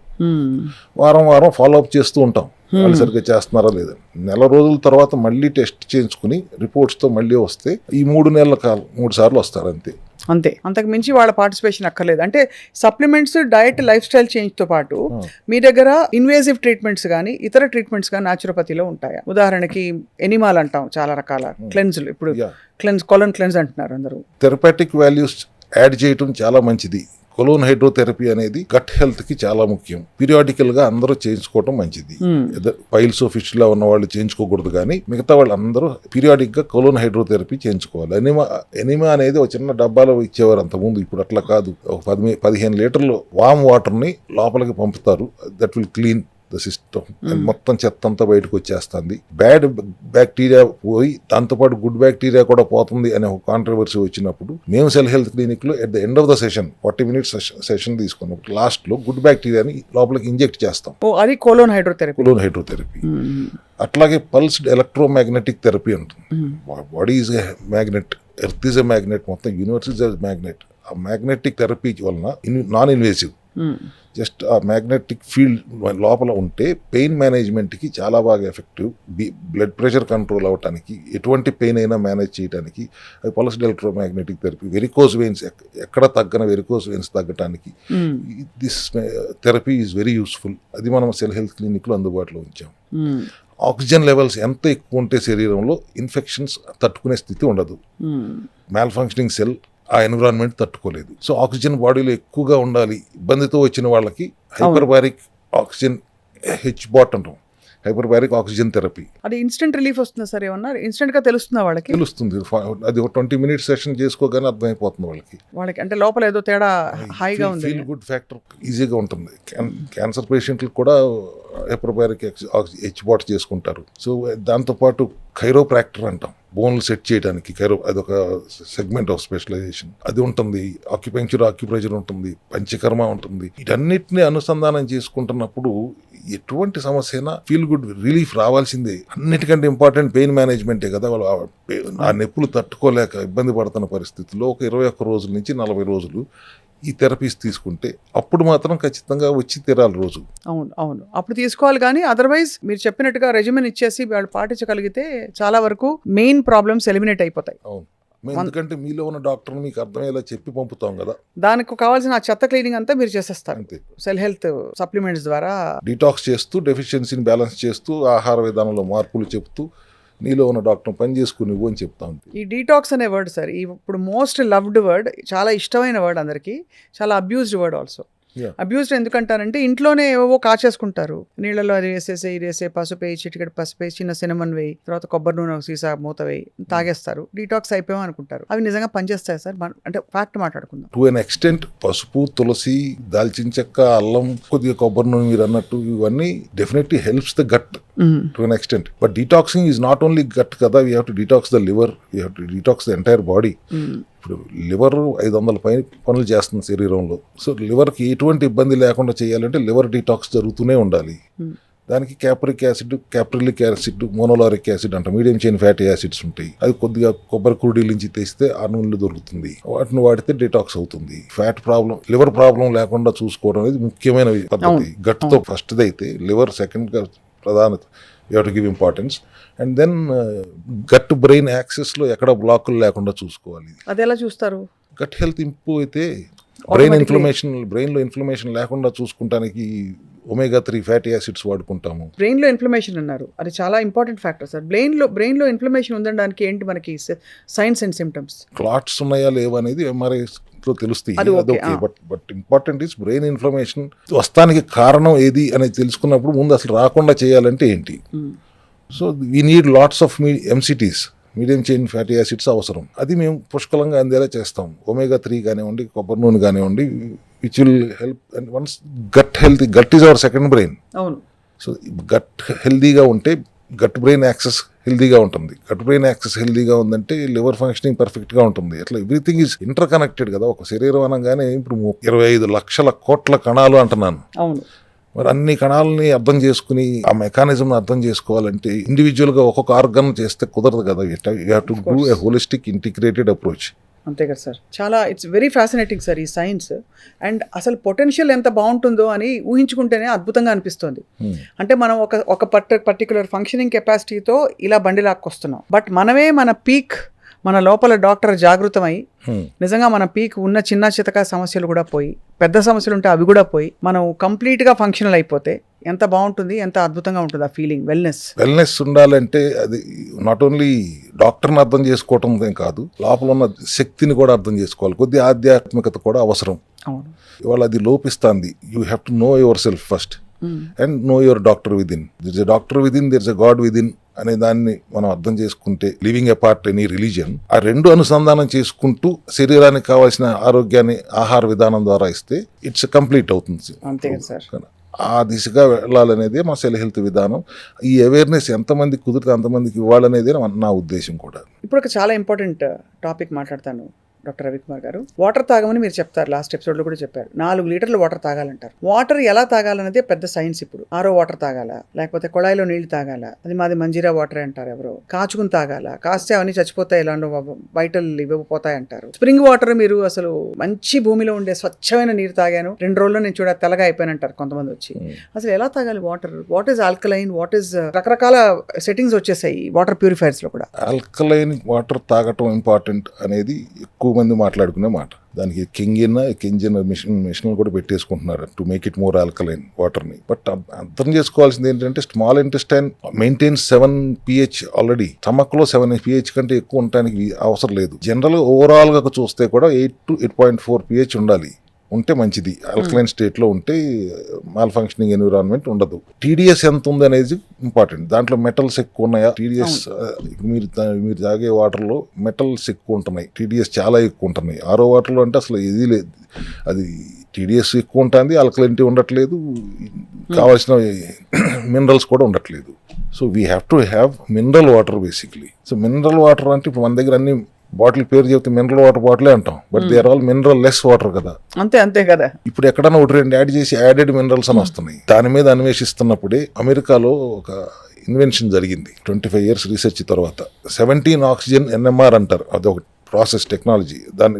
వారం ఫాలోఅప్ చేస్తూ ఉంటాం, వాళ్ళు సరిగ్గా చేస్తున్నారా లేదా. నెల రోజుల తర్వాత మళ్ళీ టెస్ట్ చేయించుకుని రిపోర్ట్స్తో మళ్ళీ వస్తే ఈ 3 నెలల కాలం 3 సార్లు వస్తారు అంతే. అంతకు మించి వాళ్ళ పార్టిసిపేషన్ అక్కర్లేదు. అంటే సప్లిమెంట్స్, డయట్, లైఫ్ స్టైల్ చేంజ్తో పాటు మీ దగ్గర ఇన్వేజివ్ ట్రీట్మెంట్స్ కానీ ఇతర ట్రీట్మెంట్స్ కానీ న్యాచురోపతిలో ఉంటాయా? ఉదాహరణకి ఎనిమాల్ అంటాం, చాలా రకాల క్లెన్జ్లు. ఇప్పుడు కొలన్ క్లెన్స్ అంటున్నారు అందరూ. థెరపాటిక్ వాల్యూస్ యాడ్ చేయడం చాలా మంచిది. కొలోన్ హైడ్రోథెరపీ అనేది గట్ హెల్త్ కి చాలా ముఖ్యం. పీరియాడికల్ గా అందరూ చేయించుకోవడం మంచిది. పైల్స్ ఫిస్టులా ఉన్న వాళ్ళు చేయించుకోకూడదు, కానీ మిగతా వాళ్ళు అందరూ పీరియాడిక్ గా కొలోన్ హైడ్రోథెరపీ చేయించుకోవాలి. ఎనిమా అనేది ఒక చిన్న డబ్బాలో ఇచ్చేవారు అంతకుముందు, ఇప్పుడు అట్లా కాదు. ఒక 15 లీటర్లు వామ్ వాటర్ ని లోపలికి పంపుతారు. That will clean the system. మొత్తం చెత్త అంతా బయటకు వచ్చేస్తుంది. బ్యాడ్ బ్యాక్టీరియా పోయి దాంతోపాటు గుడ్ బ్యాక్టీరియా కూడా పోతుంది అనే ఒక కాంట్రవర్సీ వచ్చినప్పుడు మేము సెల్ హెల్త్ క్లినిక్ లో at the end of the session 40 minutes session తీసుకున్నప్పుడు లాస్ట్ లో గుడ్ బ్యాక్టీరియాని లోపలికి ఇంజెక్ట్ చేస్తాం. అది కొలోన్ హైడ్రోథెరపీ. అట్లాగే పల్స్డ్ ఎలక్ట్రోమాగ్నెటిక్ థెరపీ ఉంటుంది. Body is a magnet, earth is a magnet, మొత్తం యూనివర్స్ ఈజ్ ఎ మ్యాగ్నెట్. ఆ మ్యాగ్నెటిక్ థెరపీ వలన నాన్ ఇన్వేసివ్, జస్ట్ ఆ మ్యాగ్నెటిక్ ఫీల్డ్ లోపల ఉంటే పెయిన్ మేనేజ్మెంట్కి చాలా బాగా ఎఫెక్టివ్. బ్లడ్ ప్రెషర్ కంట్రోల్ అవ్వటానికి, ఎటువంటి పెయిన్ అయినా మేనేజ్ చేయడానికి అది pulsed electromagnetic therapy. Varicose veins ఎక్కడ తగ్గన వెరికోస్ వెయిన్స్ తగ్గటానికి this therapy is very useful. అది మనం సెల్ హెల్త్ క్లినిక్లో అందుబాటులో ఉంచాం. ఆక్సిజన్ లెవెల్స్ ఎంత ఎక్కువ ఉంటే శరీరంలో ఇన్ఫెక్షన్స్ తట్టుకునే స్థితి ఉండదు. మ్యాల్ ఫంక్షనింగ్ సెల్ ఆ ఎన్విరాన్మెంట్ తట్టుకోలేదు. సో ఆక్సిజన్ బాడీలో ఎక్కువగా ఉండాలి. ఇబ్బందితో వచ్చిన వాళ్ళకి హైపర్బారిక్ ఆక్సిజన్ హెచ్బాట్ అంటాం, హైపర్బారిక్ ఆక్సిజన్ థెరపీ. అది ఇన్స్టెంట్ రిలీఫ్ వస్తుందా సార్? ఏమన్నా ఇన్స్టెంట్ గా తెలుస్తుందా వాళ్ళకి? తెలుస్తుంది. అది ఒక 20 minutes సెషన్ చేసుకోగానే అర్థమైపోతుంది వాళ్ళకి. అంటే లోపల ఏదో తేడా హాయిగా ఉంది. ఫీల్ గుడ్ ఫ్యాక్టర్ ఈజీగా ఉంటుంది. క్యాన్సర్ పేషెంట్లు కూడా హైపర్బారిక్ హెచ్బాట్ చేసుకుంటారు. సో దాంతోపాటు కైరోప్రాక్టర్ అంటాం, బోన్లు సెట్ చేయడానికి. అదొక సెగ్మెంట్ ఆఫ్ స్పెషలైజేషన్ అది ఉంటుంది. ఆక్యుప్రెషర్ ఉంటుంది, పంచకర్మ ఉంటుంది. వీటన్నిటిని అనుసంధానం చేసుకుంటున్నప్పుడు ఎటువంటి సమస్య అయినా ఫీల్ గుడ్ రిలీఫ్ రావాల్సిందే. అన్నిటికంటే ఇంపార్టెంట్ పెయిన్ మేనేజ్మెంటే కదా. వాళ్ళు ఆ నొప్పులు తట్టుకోలేక ఇబ్బంది పడుతున్న పరిస్థితుల్లో ఒక 21 రోజుల నుంచి 40 రోజులు ఈ థెరపీస్ తీసుకుంటే అప్పుడు మాత్రం ఖచ్చితంగా వచ్చి తీరాలి రోజు. అవును అప్పుడు తీసుకోవాలి. కానీ అదర్వైజ్ మీరు చెప్పినట్టుగా రెజిమెన్ ఇచ్చేసి వాళ్ళు పాటించగలిగితే చాలా వరకు మెయిన్ ప్రాబ్లమ్స్ ఎలిమినేట్ అయిపోతాయి. అవును, ఎందుకంటే మీలో ఉన్న డాక్టర్ మీకు అర్థమయ్యేలా చెప్పి పంపుతాం కదా. దానికి కావాల్సిన చెత్త క్లీనింగ్ అంతా మీరు చేసేస్తారు అంతే. సెల్ హెల్త్ సప్లిమెంట్స్ ద్వారా డీటాక్స్ చేస్తూ, డెఫిషియన్సీని బ్యాలెన్స్ చేస్తూ, ఆహార విధానంలో మార్పులు చెప్తూ నీలో ఉన్న డాక్టర్ పని చేసుకుని నువ్వు అని చెప్తా ఉంది. ఈ డీటాక్స్ అనే వర్డ్ సార్ ఇప్పుడు మోస్ట్ లవ్డ్ వర్డ్, చాలా ఇష్టమైన వర్డ్ అందరికీ, చాలా అబ్యూజ్డ్ వర్డ్ ఆల్సో. అబ్యూస్డ్ ఎందుకంటారంటే ఇంట్లోనే ఏవో కాచేసుకుంటారు, నీళ్ళలో అది వేసేసి ఇది వేసే పసుపు వేయి, చిటికెడు పసుపు వేయి, చిన్న సినమన్ వేయి, తర్వాత కొబ్బరి నూనె సీసా మూత వేయి, తాగేస్తారు, డీటాక్స్ అయిపోయాం అనుకుంటారు. అవి నిజంగా పనిచేస్తాయి సార్? అంటే ఫ్యాక్ట్ మాట్లాడుకుందాం. టు ఎన్ ఎక్స్టెంట్ పసుపు, తులసి, దాల్చిన చెక్క, అల్లం, కొద్దిగా కొబ్బరి నూనె మీరు అన్నట్టు ఇవన్నీ definitely helps the gut to an extent. But detoxing is not only gut కదా, we have to detox the liver, we have to detox the entire body. ఇప్పుడు లివర్ 500 పైన పనులు చేస్తుంది శరీరంలో. సో లివర్కి ఎటువంటి ఇబ్బంది లేకుండా చేయాలంటే లివర్ డీటాక్స్ జరుగుతూనే ఉండాలి. దానికి capric acid, caprylic acid, monolauric acid అంట, మీడియం చైన్ ఫ్యాటీ యాసిడ్స్ ఉంటాయి. అది కొద్దిగా కొబ్బరి కురుడీల నుంచి తెస్తే ఆ నూనెలు దొరుకుతుంది. వాటిని వాడితే డిటాక్స్ అవుతుంది. ఫ్యాట్ ప్రాబ్లం, లివర్ ప్రాబ్లం లేకుండా చూసుకోవడం అనేది ముఖ్యమైన పద్ధతి. గట్తో ఫస్ట్ది అయితే లివర్ సెకండ్గా ప్రధానత. You have to give importance. And then gut brain యాక్సెస్లో ఎక్కడ బ్లాకులు లేకుండా చూసుకోవాలి. అది ఎలా చూస్తారు? గట్ హెల్త్ ఇంప్రూవ్ అయితే బ్రెయిన్లో ఇన్ఫ్లమేషన్ లేకుండా చూసుకుంటానికి omega-3 ఫ్యాటీ యాసిడ్స్ వాడుకుంటాము. బ్రెయిన్లో ఇన్ఫ్లమేషన్ అన్నారు, అది చాలా ఇంపార్టెంట్ ఫ్యాక్టర్ సార్. బ్రెయిన్లో ఇన్ఫ్లమేషన్ ఉండడానికి ఏంటి మనకి సైన్స్ అండ్ సిమ్టమ్స్? క్లాట్స్ ఉన్నాయా లేవా అనేది ఎంఆర్ఐలో తెలుస్తాయి. అదొకే. But important is brain inflammation వస్తానికి కారణం ఏది అనేది తెలుసుకున్నప్పుడు ముందు అసలు రాకుండా చేయాలంటే ఏంటి. So we need lots of MCTs, medium chain fatty acids అవసరం. అది మేము పుష్కలంగా అందేలా చేస్తాం. omega-3 కానివ్వండి, కొబ్బరి నూనె కానివ్వండి, which will help. And once gut is our second brain. అవును. సో గట్ హెల్దీగా ఉంటే గట్ బ్రెయిన్ యాక్సెస్ హెల్దీగా ఉంటుంది. గట్ బ్రెయిన్ యాక్సెస్ హెల్దీగా ఉందంటే లివర్ ఫంక్షనింగ్ పర్ఫెక్ట్గా ఉంటుంది. అట్లా ఎవ్రీథింగ్ ఈజ్ ఇంటర్ కనెక్టెడ్ కదా. ఒక శరీరం అనగానే ఇప్పుడు 25 లక్షల కోట్ల కణాలు అంటున్నాను. అవును. మరి అన్ని కణాలని అర్థం చేసుకుని ఆ మెకానిజం అర్థం చేసుకోవాలంటే ఇండివిజువల్గా ఒక్కొక్క ఆర్గన్ చేస్తే కుదరదు కదా. You have to do a holistic integrated approach. అంతే కదా సార్. చాలా ఇట్స్ వెరీ ఫ్యాసినేటింగ్ సార్ ఈ సైన్స్. అండ్ అసలు పొటెన్షియల్ ఎంత బాగుంటుందో అని ఊహించుకుంటేనే అద్భుతంగా అనిపిస్తుంది. అంటే మనం ఒక పర్టికులర్ ఫంక్షనింగ్ కెపాసిటీతో ఇలా బండి లాక్కొస్తున్నాం. బట్ మనమే మన పీక్, మన లోపల డాక్టర్ జాగృతమై నిజంగా మన పీక్ ఉన్న చిన్న చితక సమస్యలు కూడా పోయి, పెద్ద సమస్యలు ఉంటే అవి కూడా పోయి, మనం కంప్లీట్గా ఫంక్షనల్ అయిపోతే ఎంత బాగుంటుంది, ఎంత అద్భుతంగా ఉంటుంది ఆ ఫీలింగ్. వెల్నెస్ ఉండాలంటే అది నాట్ ఓన్లీ డాక్టర్ని అర్థం చేసుకోవటం కాదు, లోపల ఉన్న శక్తిని కూడా అర్థం చేసుకోవాలి. కొద్ది ఆధ్యాత్మికత కూడా అవసరం. అవును. ఇవాళ అది లోపిస్తుంది. You have to know yourself first and know your doctor within. There is a doctor within, there is a God within అనే దాన్ని మనం అర్థం చేసుకుంటే, లివింగ్ అపార్ట్ ఎనీ రిలీజియన్, ఆ రెండు అనుసంధానం చేసుకుంటూ శరీరానికి కావాల్సిన ఆరోగ్యాన్ని ఆహార విధానం ద్వారా ఇస్తే ఇట్స్ కంప్లీట్ అవుతుంది. అంతే సార్. ఆ దిశగా వెళ్ళాలనేదే మా సెల్ హెల్త్ విధానం. ఈ అవేర్నెస్ ఎంతమందికి కుదిరితే అంతమందికి ఇవ్వాలనేదే నా ఉద్దేశం కూడా. ఇప్పుడు ఒక చాలా ఇంపార్టెంట్ టాపిక్ మాట్లాడతాను డాక్టర్ రవికుమార్ గారు. వాటర్ తాగమని మీరు చెప్తారు, లాస్ట్ ఎపిసోడ్లో కూడా చెప్పారు. 4 లీటర్లు వాటర్ తాగాలంటారు. వాటర్ ఎలా తాగాలనేదే పెద్ద సైన్స్. ఇప్పుడు ఆరో వాటర్ తాగాలా, లేకపోతే కొళాయిలో నీళ్లు తాగాలా, అది మాది మంజీరా వాటర్ అంటారు ఎవరో, కాచుకుని తాగాలా, కాస్తే అవన్నీ చచ్చిపోతాయి, ఇలాంటి వైటల్ ఇవ్వకపోతాయి అంటారు. స్ప్రింగ్ వాటర్ మీరు అసలు మంచి భూమిలో ఉండే స్వచ్ఛమైన నీరు తాగాను, 2 రోజుల్లో నేను చూడ తెల్లగా అయిపోయానంటారు కొంతమంది వచ్చి. అసలు ఎలా తాగాలి water? What is alkaline, what is రకరకాల సెట్టింగ్స్ వచ్చేసాయి వాటర్ ప్యూరిఫైర్స్ లో కూడా. ఆల్కలైన్ వాటర్ తాగటం ఇంపార్టెంట్ అనేది ఎక్కువ మంది మాట్లాడుకునే మాట. దానికి కింజిన్ మిషన్ కూడా పెట్టేసుకుంటున్నారు to make it more alkaline వాటర్ని. బట్ అర్థం చేసుకోవాల్సింది ఏంటంటే small intestine maintains 7 pH already. Stomach లో 7 pH కంటే ఎక్కువ ఉండడానికి అవసరం లేదు. జనరల్ ఓవరాల్ గా చూస్తే కూడా 8 to 8.4 pH ఉండాలి, ఉంటే మంచిది. ఆల్కలైన్ స్టేట్ లో ఉంటే మాల్ ఫంక్షనింగ్ ఎన్విరాన్మెంట్ ఉండదు. టీడీఎస్ ఎంత ఉంది అనేది ఇంపార్టెంట్. దాంట్లో మెటల్స్ ఎక్కువ ఉన్నాయా? టీడీఎస్ మీరు తాగే వాటర్ లో మెటల్స్ ఎక్కువ ఉంటున్నాయి, టీడీఎస్ చాలా ఎక్కువ ఉంటున్నాయి. ఆరో వాటర్ లో అంటే అసలు ఇది లేదు. అది టీడీఎస్ ఎక్కువ ఉంటుంది, ఆల్కలైనిటీ ఉండట్లేదు, కావాల్సిన మినరల్స్ కూడా ఉండట్లేదు. So we have to have mineral water basically. So mineral water అంటే ఇప్పుడు మన దగ్గర అన్ని బాటిల్ పేరు చెప్తే మినరల్ వాటర్ బాటిలే అంటాం, but they are all mineral less water కదా. అంతే కదా. ఇప్పుడు ఎక్కడన్నా 1-2 యాడ్ చేసి యాడెడ్ మినరల్స్ అని వస్తున్నాయి. దాని మీద అన్వేషిస్తున్నప్పుడే అమెరికాలో ఒక ఇన్వెన్షన్ జరిగింది 25 years రీసెర్చ్ తర్వాత. 17 oxygen NMR అంటారు, అదొక ప్రాసెస్ టెక్నాలజీ. దాన్ని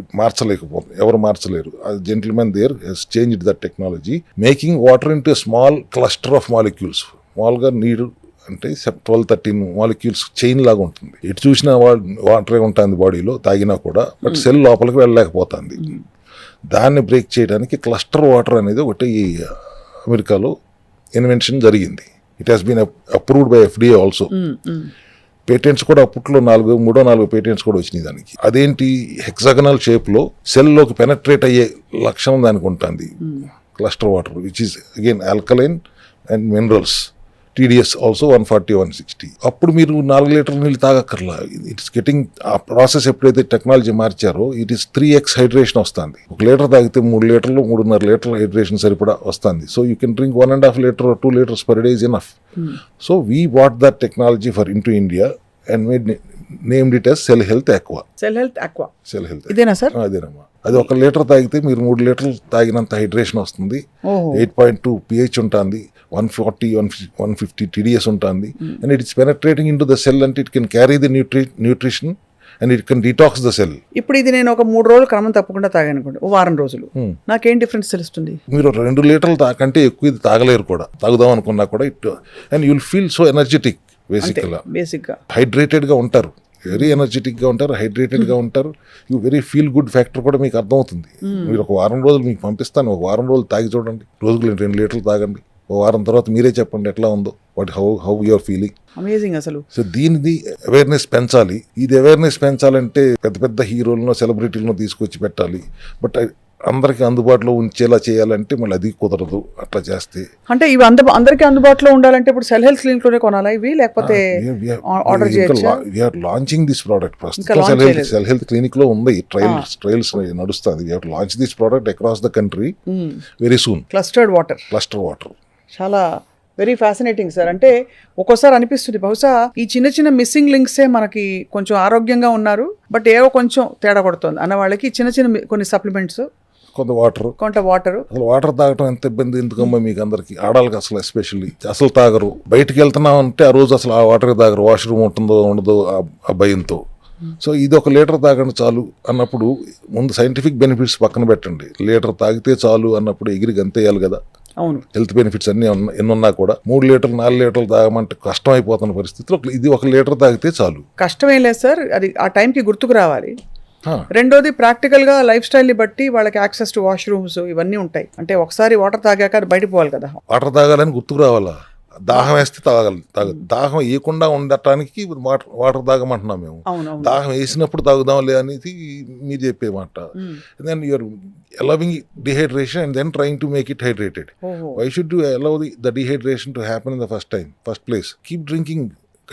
ఎవరు మార్చలేరు. Gentlemen there has changed that technology, making water into small cluster of molecules. స్మాల్గా నీరు అంటే 12-13 మాలిక్యూల్స్ చైన్ లాగా ఉంటుంది. ఎటు చూసినా వాటరే ఉంటుంది బాడీలో తాగినా కూడా, బట్ సెల్ లోపలికి వెళ్ళలేకపోతుంది. దాన్ని బ్రేక్ చేయడానికి క్లస్టర్ వాటర్ అనేది ఒకటి అమెరికాలో ఇన్వెన్షన్ జరిగింది. It has been approved by FDA also. Patents కూడా అప్పట్లో 3-4 పేటెంట్స్ కూడా వచ్చినాయి దానికి. అదేంటి, హెక్సాగనల్ షేప్ లో సెల్ లోకి పెనట్రేట్ అయ్యే లక్షణం దానికి ఉంటుంది cluster water, which is again alkaline and minerals. TDS also 140-160. అప్పుడు మీరు 4 లీటర్ల నీళ్ళు తాగక్కర్లా. ఇట్స్ గెటింగ్, ఆ ప్రాసెస్ ఎప్పుడైతే టెక్నాలజీ మార్చారో ఇట్ ఈస్ 3x హైడ్రేషన్ వస్తుంది. 1 లీటర్ తాగితే 3 లీటర్లు 3.5 లీటర్ల హైడ్రేషన్ సరిపడా వస్తుంది. So you can drink 1.5 litre or 2 liters per day is enough. So we bought that technology for into India and named it as cell health aqua. Cell health ఇదేనా సార్? అదేనమ్మా. అది 1 లీటర్ తాగితే మీరు 3 లీటర్లు తాగినంత హైడ్రేషన్ వస్తుంది. 8.2 pH ఉంటుంది, 140-150 TDS ఉంటుంది. And it is penetrating in to the cell and it can carry the nutrition and it can detox the cell. ఇప్పుడు ఇది నేను ఒక 3 రోజులు క్రమం తప్పకుండా తాగానుకోండి, ఓ వారం రోజులు, నాకేం డిఫరెన్స్ తెలుస్తుంది? మీరు 2 లీటర్లు కంటే ఎక్కువ ఇది తాగలేరు కూడా. తాగుదాం అనుకున్నా కూడా it and you'll feel so energetic. బేసిక్గా హైడ్రేటెడ్గా ఉంటారు, వెరీ ఎనర్జెటిక్గా ఉంటారు, హైడ్రేటెడ్గా ఉంటారు. You very feel good factor కూడా మీకు అర్థమవుతుంది. మీరు ఒక వారం రోజులు మీకు పంపిస్తాను, ఒక వారం రోజులు తాగి చూడండి, రోజుకు 2 లీటర్లు తాగండి. ఓ వారం తర్వాత మీరే చెప్పండి ఎట్లా ఉందో, హౌ యూఆర్ ఫీలింగ్. అమేజింగ్ అసలు. సో దీనిది అవేర్నెస్ పెంచాలి. ఇది అవేర్నెస్ పెంచాలంటే పెద్ద హీరోలను సెలబ్రిటీలను తీసుకొచ్చి పెట్టాలి. బట్ అందరికి అందుబాటులో ఉంచేలా చేయాలంటే మళ్ళీ అది కుదరదు. అట్లా చేస్తే అంటే ఇవి అందరికీ అందుబాటులో ఉండాలంటే ఇప్పుడు సెల్ హెల్త్ క్లినిక్ లోనే కొనాలా ఇవి, లేకపోతే ఆర్డర్ చేయొచ్చా? We're launching this product. ప్రస్తుతం సెల్ హెల్త్ క్లినిక్ లో ఉంది, ట్రయల్స్ నడుస్తుంది. We're launch this product across the country very soon. Cluster water చాలా వెరీ ఫ్యాసినేటింగ్ సార్. అంటే ఒక్కోసారి అనిపిస్తుంది బహుశా ఈ చిన్న మిస్సింగ్ లింక్సే మనకి కొంచెం ఆరోగ్యంగా ఉన్నారు, బట్ ఏవో కొంచెం తేడా కొడుతుంది అన్న వాళ్ళకి చిన్న కొన్ని సప్లిమెంట్స్, కొంత వాటర్. అసలు వాటర్ తాగటం ఎంత ఇబ్బంది ఎందుకమ్మా మీకు అందరికి, ఆడాలకి అసలు ఎస్పెషల్లీ అసలు తాగరు. బయటికి వెళ్తున్నాం అంటే ఆ రోజు అసలు ఆ వాటర్ తాగరు, వాష్రూమ్ ఉంటుందో ఉండదో ఆ భయంతో. సో ఇది 1 లీటర్ తాగండి చాలు అన్నప్పుడు ముందు సైంటిఫిక్ బెనిఫిట్స్ పక్కన పెట్టండి. లీటర్ తాగితే చాలు అన్నప్పుడు ఎగిరి గంతేయాలి కదా. అవును, హెల్త్ బెనిఫిట్స్ అన్ని ఎన్నున్నా కూడా 3 లీటర్లు 4 లీటర్లు తాగమంటే కష్టం అయిపోతున్న పరిస్థితిలో ఇది 1 లీటర్ తాగితే చాలు. కష్టమేం లేదు సార్, అది ఆ టైంకి గుర్తుకు రావాలి. రెండోది ప్రాక్టికల్ గా లైఫ్ స్టైల్ ని బట్టి వాళ్ళకి యాక్సెస్ టు వాష్రూమ్స్ ఇవన్నీ ఉంటాయి. అంటే ఒకసారి వాటర్ తాగాక బయటకు పోవాలి కదా. వాటర్ తాగాలని గుర్తుకు రావాలా, దాహం వేస్తే తాగాలి. దాహం వేయకుండా ఉండటానికి వాటర్ తాగమంటున్నాం మేము. దాహం వేసినప్పుడు తాగుదాంలే అనేది మీరు చెప్పే మాట. Then you're allowing dehydration and then trying to make it hydrated. Why should you allow the dehydration to happen in the first place? Keep drinking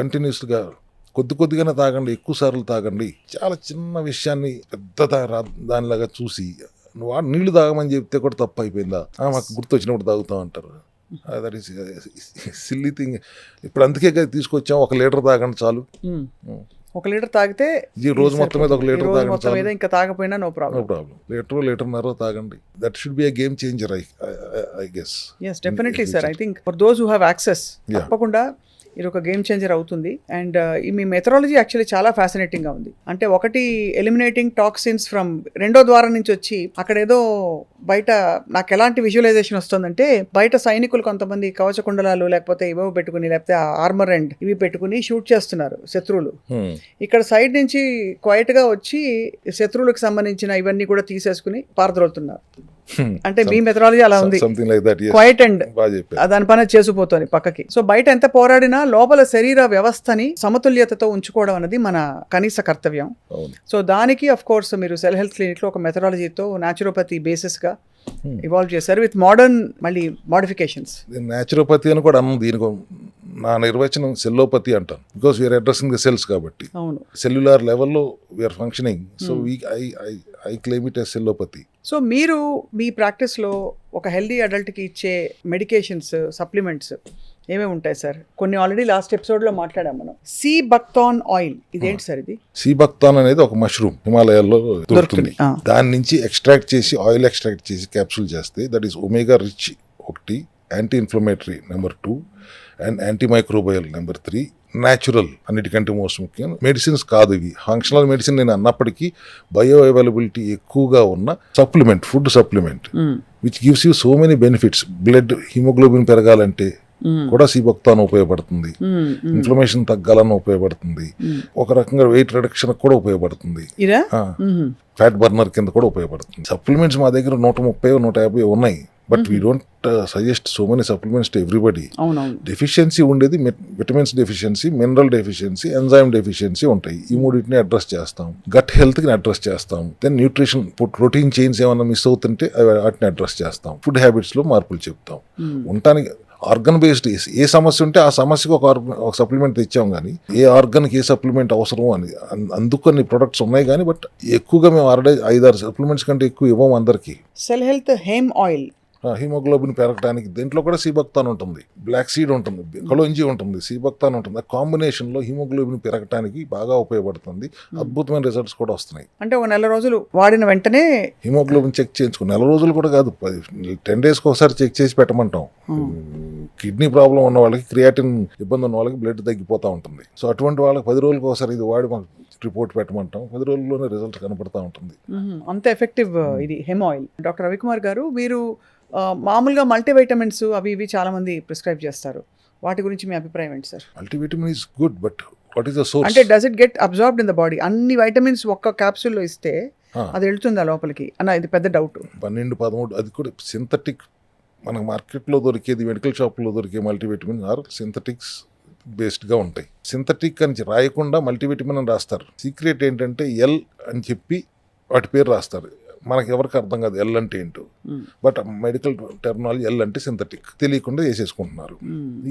continuously గా, కొద్దిగానే తాగండి, ఎక్కువ సార్లు తాగండి. చాలా చిన్న విషయాన్ని పెద్ద దానిలాగా చూసి నీళ్లు తాగమని చెప్తే కూడా తప్పు అయిపోయిందా, మాకు గుర్తొచ్చినప్పుడు తాగుతాం అంటారు. That is silly thing. ఇప్పుడు అందుకే తీసుకొచ్చాం 1 లీటర్ తాగండి చాలు. 1 లీటర్ తాగితే రోజు మొత్తం మీద 1 లీటర్ తాగండి, ఇంకా తాగపోయినా నో ప్రాబ్లం. లీటర్న్నర తాగండి. That should be a game changer I guess. Yes, definitely sir. I think for those who have access, తప్పకుండా ఇది ఒక గేమ్ చేంజర్ అవుతుంది. అండ్ మీ మెథడాలజీ యాక్చువల్లీ చాలా ఫ్యాసినేటింగ్ గా ఉంది. అంటే ఒకటి ఎలిమినేటింగ్ టాక్సిన్స్ ఫ్రమ్ రెండో ద్వారం నుంచి వచ్చి అక్కడ ఏదో బయట నాకు ఎలాంటి విజువలైజేషన్ వస్తుందంటే బయట సైనికులు కొంతమంది కవచ కుండలాలు లేకపోతే ఇవో పెట్టుకుని లేకపోతే ఆర్మర్ అండ్ ఇవి పెట్టుకుని షూట్ చేస్తున్నారు శత్రువులు. ఇక్కడ సైడ్ నుంచి క్వైట్ గా వచ్చి శత్రువులకు సంబంధించిన ఇవన్నీ కూడా తీసేసుకుని పారద్రోలుతున్నారు. అంటే మీ మెథడాలజీ అలా ఉంది, something like that. Quite and దాని పని చేసిపోతుంది పక్కకి. సో బయట ఎంత పోరాడినా లోపల శరీర వ్యవస్థని సమతుల్యతతో ఉంచుకోవడం అనేది మన కనీస కర్తవ్యం. సో దానికి అఫ్ కోర్స్ మీరు సెల్ హెల్త్ క్లినిక్ లో ఒక మెథడాలజీతో న్యాచురోపతి బేసిస్ గా ఇవాల్వ్ చేశారు విత్ మోడర్న్ మళ్ళీ మోడిఫికేషన్స్. న్యాచురోపతి అని కూడా అన్నం దీనికి నా నిర్వచనం సెల్లోపతి అంటాను. Because we're addressing the cells కాబట్టి. అవును, సెల్యులార్ లెవెల్లో we're functioning. So I claim it as cellopathy. సో మీరు మీ ప్రాక్టీస్లో ఒక హెల్దీ అడల్ట్కి ఇచ్చే మెడికేషన్స్, సప్లిమెంట్స్ ఏమేమి ఉంటాయి సార్? కొన్ని ఆల్రెడీ లాస్ట్ ఎపిసోడ్లో మాట్లాడాం మనం. సీ బక్థాన్ ఆయిల్, ఇదేంటి సార్ ఇది? సీ బక్థాన్ అనేది ఒక మష్రూమ్ హిమాలయాల్లో దొరుకుతుంది. దాని నుంచి ఎక్స్ట్రాక్ట్ చేసి ఆయిల్ ఎక్స్ట్రాక్ట్ చేసి క్యాప్సూల్ చేస్తే దట్ ఈస్ ఒమేగా రిచ్ ఒకటి, anti inflammatory number 2 and anti microbial number 3, natural అన్నిటికంటే మోస్ట్ ముఖ్యం. మెడిసిన్స్ కాదు ఇవి, ఫంక్షనల్ మెడిసిన్ నేను అన్నప్పటికీ బయో అవైలబిలిటీ ఎక్కువగా ఉన్న supplement, food supplement which gives you so many benefits. Blood haemoglobin పెరగాలంటే కూడా సీబక్తాన్ ఉపయోగపడుతుంది, ఇన్ఫ్లమేషన్ తగ్గాలని ఉపయోగపడుతుంది, ఒక రకంగా వెయిట్ రిడక్షన్ కూడా ఉపయోగపడుతుంది, ఫ్యాట్ బర్నర్ కింద కూడా ఉపయోగపడుతుంది. సప్లిమెంట్స్ మా దగ్గర 130-150 ఉన్నాయి. But we don't suggest so many supplements to everybody. Deficiency ఉండేది vitamins deficiency, mineral deficiency, enzyme deficiency ఉంటాయి. ఈ మూడింటిని అడ్రస్ చేస్తాం. గట్ హెల్త్ని అడ్రస్ చేస్తాం. దెన్ న్యూట్రిషన్, ప్రోటీన్ చైన్స్ ఏమైనా మిస్ అవుతుంటే వాటిని అడ్రస్ చేస్తాం. ఫుడ్ హ్యాబిట్స్లో మార్పులు చెప్తాం. ఉండటానికి ఆర్గన్ బేస్డ్ ఏ సమస్య ఉంటే ఆ సమస్యకు ఒక సప్లిమెంట్ తెచ్చాం, కానీ ఏ ఆర్గన్కి ఏ సప్లిమెంట్ అవసరం అని అందుకని ప్రొడక్ట్స్ ఉన్నాయి. కానీ బట్ ఎక్కువగా మేము 5-6 సప్లిమెంట్స్ కంటే ఎక్కువ ఇవ్వము అందరికి. Cell health hem oil haemoglobin పెరగడానికి దీంట్లో కూడా సీబక్తాన్ ఉంటుంది, బ్లాక్ సీడ్ ఉంటుంది, కలోంజీ ఉంటుంది, సీబక్తాన్ ఉంటుంది. ఆ కాంబినేషన్లో హిమోగ్లోబిన్ పెరగడానికి బాగా ఉపయోగపడుతుంది. అద్భుతమైన రిజల్ట్స్ కూడా వస్తున్నాయి. అంటే ఒక నెల రోజులు వాడిన వెంటనే హిమోగ్లోబిన్ చెక్ చేయించుకో. నెల రోజులు కూడా కాదు, 10 డేస్కి ఒకసారి చెక్ చేసి పెట్టమంటాం. కిడ్నీ ప్రాబ్లం ఉన్న వాళ్ళకి, క్రియాటిన్ ఇబ్బంది ఉన్న వాళ్ళకి బ్లడ్ తగ్గిపోతూ ఉంటుంది. సో అటువంటి వాళ్ళకి 10 రోజులకు ఒకసారి ఇది వాడి మాకు రిపోర్ట్ పెట్టమంటాం. 10 రోజుల్లోనే రిజల్ట్ కనపడతా ఉంటుంది. అంత ఎఫెక్టివ్ ఇది హెమ్ ఆయిల్. డాక్టర్ రవికుమార్ గారు, మీరు మామూలుగా మల్టీవైటమిన్స్ అవి ఇవి చాలా మంది ప్రిస్క్రైబ్ చేస్తారు, వాటి గురించి మీ అభిప్రాయం ఏంటి sir? Multivitamin is good, but what is the source? అంటే does it get absorbed in the body? అన్ని వైటమిన్స్ ఒక్క క్యాప్సూల్లో ఇస్తే అది వెళ్తుందా లోపలికి అన్న? ఇది పెద్ద డౌట్. 12-13 అది కూడా సింథటిక్. మనకు మార్కెట్లో దొరికేది, మెడికల్ షాప్లో దొరికే మల్టీవిటమిన్ ఆర్ సింథటిక్స్ బేస్డ్గా ఉంటాయి. సింథటిక్ అని రాయకుండా మల్టీవిటమిన్ అని రాస్తారు. సీక్రెట్ ఏంటంటే ఎల్ అని చెప్పి వాటి పేరు రాస్తారు. మనకి ఎవరికి అర్థం కాదు ఎల్ అంటే ఏంటో. బట్ మెడికల్ టెర్మినాలజీ ఎల్ అంటే సింథటిక్, తెలియకుండా వేసేసుకుంటున్నారు.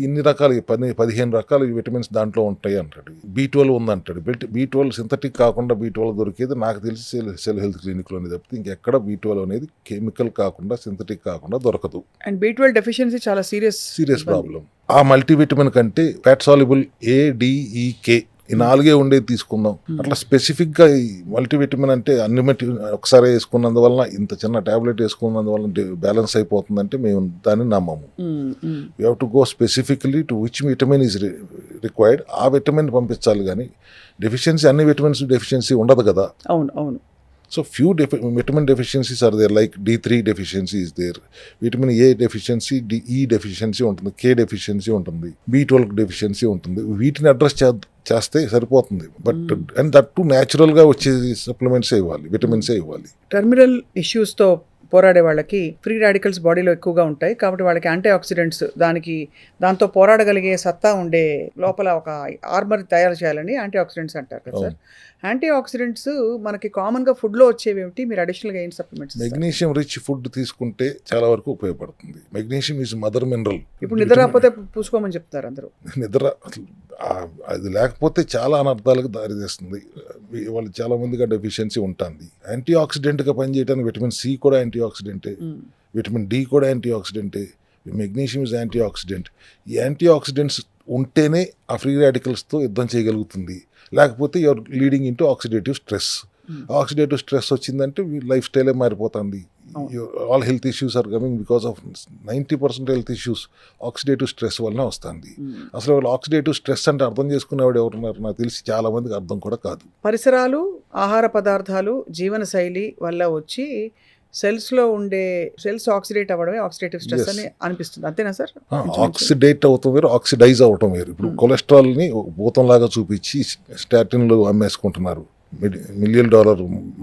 ఇన్ని రకాలు 15 రకాల విటమిన్స్ దాంట్లో ఉంటాయి అంటాడు. B12 ఉందంటాడు. B12 సింథటిక్ కాకుండా B12 దొరికేది నాకు తెలిసి సెల్ హెల్త్ క్లినిక్లోనే తప్పితే ఇంకెక్కడ B12 అనేది కెమికల్ కాకుండా, సింథటిక్ కాకుండా దొరకదు. అండ్ B12 డెఫిషియన్సీ చాలా సీరియస్ ప్రాబ్లం. ఆ మల్టీవిటమిన్ కంటే ఫ్యాట్ సాల్యుబుల్ ADEK ఈ 4 ఉండేది తీసుకుందాం. అట్లా స్పెసిఫిక్గా ఈ మల్టీవిటమిన్ అంటే అన్ని ఒకసారి వేసుకున్నందువల్ల, ఇంత చిన్న టాబ్లెట్ వేసుకున్నందువల్ల బ్యాలెన్స్ అయిపోతుందంటే మేము దాన్ని నమ్మము. We have to go specifically to which vitamin is required. ఆ విటమిన్ పంపించాలి. కానీ డెఫిషియన్సీ, అన్ని విటమిన్స్ డెఫిషియన్సీ ఉండదు కదా. అవును. So few vitamin deficiencies are there, like D3 deficiency is there, vitamin A deficiency, E deficiency ఉంటుంది, K deficiency ఉంటుంది, B12 deficiency ఉంటుంది. వీటిని అడ్రస్ చేస్తే సరిపోతుంది. బట్ అండ్ దట్ టు న్యాచురల్గా వచ్చే సప్లిమెంట్సే ఇవ్వాలి, విటమిన్సే ఇవ్వాలి. టెర్మినల్ ఇష్యూస్తో పోరాడే వాళ్ళకి ఫ్రీ రాడికల్స్ బాడీలో ఎక్కువగా ఉంటాయి కాబట్టి వాళ్ళకి యాంటీ ఆక్సిడెంట్స్, దాంతో పోరాడగలిగే సత్తా ఉండే లోపల ఒక ఆర్మర్ తయారు చేయాలని యాంటీ ఆక్సిడెంట్స్ అంటారు కదా సార్. యాంటీ ఆక్సిడెంట్స్ మనకి కామన్గా ఫుడ్లో వచ్చేవేమిటి? మీరు అడిషనల్గా ఏం సప్లిమెంట్స్? మెగ్నీషియం రిచ్ ఫుడ్ తీసుకుంటే చాలా వరకు ఉపయోగపడుతుంది. Magnesium is mother mineral. ఇప్పుడు నిద్ర రాకపోతే పూసుకోమని చెప్తారు అందరూ. నిద్ర అది లేకపోతే చాలా అనర్థాలకు దారితీస్తుంది. వాళ్ళు చాలా మందిగా డెఫిషియన్సీ ఉంటుంది. యాంటీ ఆక్సిడెంట్గా పనిచేయడానికి విటమిన్ C కూడా యాంటీ ఆక్సిడెంటే, విటమిన్ D కూడా యాంటీ ఆక్సిడెంటే, మెగ్నీషియం ఇస్ యాంటీ ఆక్సిడెంట్. ఈ యాంటీ ఆక్సిడెంట్స్ ఉంటేనే ఆ ఫ్రీ రాడికల్స్తో యుద్ధం చేయగలుగుతుంది. లేకపోతే you're leading into oxidative stress. Oxidative stress వచ్చిందంటే లైఫ్ స్టైలే మారిపోతుంది. All health issues are coming because of 90% health issues oxidative stress వల్లనే వస్తుంది. అసలు వాళ్ళు ఆక్సిడేటివ్ స్ట్రెస్ అంటే అర్థం చేసుకునేవాడు ఎవరున్నారు? నాకు తెలిసి చాలా మందికి అర్థం కూడా కాదు. పరిసరాలు, ఆహార పదార్థాలు, జీవనశైలి వల్ల వచ్చి సెల్స్లో ఉండే సెల్స్ ఆక్సిడేట్ అవ్వడమే ఆక్సిడేటివ్ స్ట్రెస్ అని అనిపిస్తుంది, అంతేనా సార్? ఆక్సిడేట్ అవటం వేరు, ఆక్సిడైజ్ అవటం వేరు. ఇప్పుడు కొలెస్ట్రాల్ని భూతంలాగా చూపించి స్టాటిన్లు అమ్మేసుకుంటున్నారు. $1 million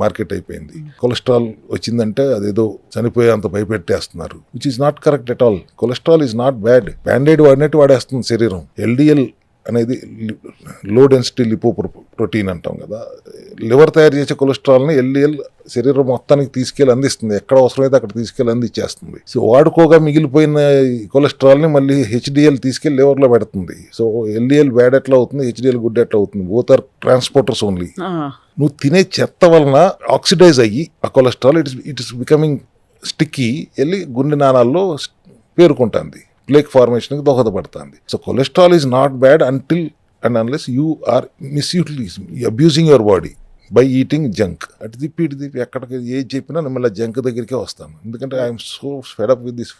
మార్కెట్ అయిపోయింది. కొలెస్ట్రాల్ వచ్చిందంటే అదేదో చనిపోయేంత భయపెట్టేస్తున్నారు, which is not correct at all. Cholesterol is not bad. Band aid వాడినట్టు వాడేస్తుంది శరీరం. LDL అనేది లో డెన్సిటీ లిపోప్రోటీన్ అంటాం కదా. లివర్ తయారు చేసే కొలెస్ట్రాల్ని LDL శరీరం మొత్తానికి తీసుకెళ్ళి అందిస్తుంది. ఎక్కడ అవసరమైతే అక్కడ తీసుకెళ్ళి అందించేస్తుంది. సో వాడుకోగా మిగిలిపోయిన కొలెస్ట్రాల్ని మళ్ళీ HDL తీసుకెళ్ళి లివర్లో పెడుతుంది. సో LDL బ్యాడ్ ఎట్లా అవుతుంది, HDL గుడ్ ఎట్లా అవుతుంది? Both are transporters only. నువ్వు తినే చెత్త వలన ఆక్సిడైజ్ అయ్యి ఆ cholesterol it is becoming sticky, వెళ్ళి గుండె నాళాల్లో పేరుకుంటుంది, ప్లేక్ ఫార్మేషన్కి దోహదపడుతుంది. So cholesterol is not bad until and unless you are abusing your body by eating junk. అటు తిప్పి ఇటు తిప్పి ఎక్కడికి ఏది చెప్పినా మళ్ళీ జంక్ దగ్గరికే వస్తాను. ఎందుకంటే I'm so fed up with this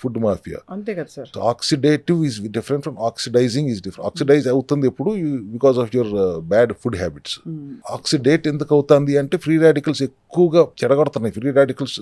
food mafia. అంతే కదా sir. Oxidative is different from oxidising is different. Oxidise అవుతుంది ఎప్పుడు? Because of your bad food habits. Oxidate ఎందుకు అవుతుంది అంటే ఫ్రీ రాడికల్స్ ఎక్కువగా చెడగొడుతున్నాయి. ఫ్రీ రాడికల్స్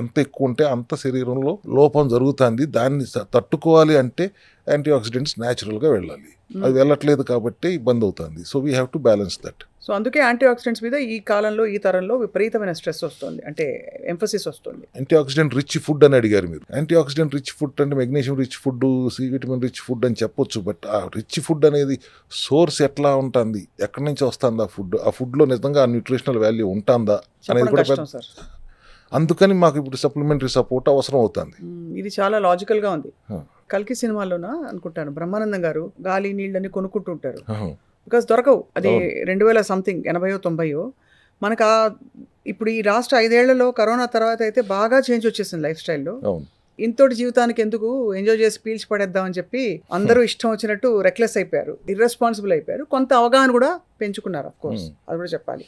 ఎంత ఎక్కువ ఉంటే అంత శరీరంలో లోపం జరుగుతుంది. దాన్ని తట్టుకోవాలి అంటే యాంటీ ఆక్సిడెంట్స్ న్యాచురల్గా వెళ్ళాలి. అది వెళ్ళట్లేదు కాబట్టి ఇబ్బంది అవుతుంది. So we have to balance that. So అందుకే యాంటీ ఆక్సిడెంట్స్ మీద ఈ కాలంలో, ఈ తరంలో విపరీతమైన స్ట్రెస్ వస్తుంది, అంటే ఎంఫసిస్ వస్తుంది. యాంటీ ఆక్సిడెంట్ రిచ్ ఫుడ్ అని అడిగారు మీరు. యాంటీ ఆక్సిడెంట్ రిచ్ ఫుడ్ అంటే magnesium rich food, C vitamin rich food అని చెప్పొచ్చు. బట్ ఆ రిచ్ ఫుడ్ అనేది సోర్స్ ఎట్లా ఉంటుంది, ఎక్కడి నుంచి వస్తుంది ఆ ఫుడ్, ఆ ఫుడ్లో నిజంగా ఆ న్యూట్రిషనల్ వాల్యూ ఉంటుందా అనేది కూడా కష్టం సార్. అందుకని మాకు ఇప్పుడు సప్లిమెంటరీ సపోర్ట్ అవసరం అవుతుంది. ఇది చాలా లాజికల్గా ఉంది. కల్కి సినిమాలోనా అనుకుంటాను, బ్రహ్మానందం గారు గాలి నీళ్ళని కొనుక్కుంటుంటారు, బికాస్ దొరకవు. అది 2000 సంథింగ్ 80 90. మనకు ఇప్పుడు ఈ రాష్ట్ర 5 ఏళ్లలో కరోనా తర్వాత అయితే బాగా చేంజ్ వచ్చేసింది లైఫ్ స్టైల్లో. ఇంతటి జీవితానికి ఎందుకు, ఎంజాయ్ చేసి పీల్చి పడేద్దామని చెప్పి అందరూ ఇష్టం వచ్చినట్టు రెక్లెస్ అయిపోయారు, ఇర్రెస్పాన్సిబుల్ అయిపోయారు. కొంత అవగాహన కూడా పెంచుకున్నారు, అఫ్ కోర్స్, అది కూడా చెప్పాలి.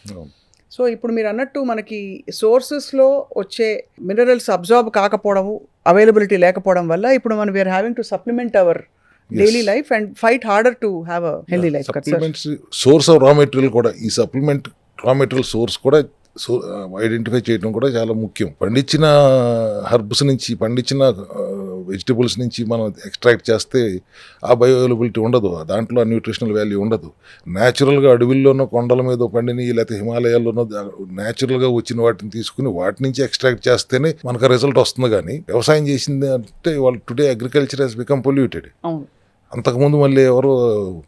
సో ఇప్పుడు మీరు అన్నట్టు మనకి సోర్సెస్లో వచ్చే మినరల్స్ అబ్జార్బ్ కాకపోవడము, అవైలబిలిటీ లేకపోవడం వల్ల ఇప్పుడు మనం we're having to supplement our daily life and fight harder to have a healthy life. Supplements source of raw material కూడా, ఈ సప్లిమెంట్ రా మెటీరియల్ సోర్స్ కూడా ఐడెంటిఫై చేయడం కూడా చాలా ముఖ్యం. పండించిన హర్బ్స్ నుంచి, పండించిన వెజిటబుల్స్ నుంచి మనం ఎక్స్ట్రాక్ట్ చేస్తే ఆ బయో అవైలబిలిటీ ఉండదు, దాంట్లో ఆ న్యూట్రిషనల్ వాల్యూ ఉండదు. న్యాచురల్గా అడవిల్లోనో కొండల మీద పండిని, లేకపోతే హిమాలయాల్లోనో న్యాచురల్గా వచ్చిన వాటిని తీసుకుని వాటి నుంచి ఎక్స్ట్రాక్ట్ చేస్తేనే మనకు రిజల్ట్ వస్తుంది. కానీ వ్యవసాయం చేసింది అంటే వాళ్ళు today agriculture has become polluted. అంతకుముందు మళ్ళీ ఎవరు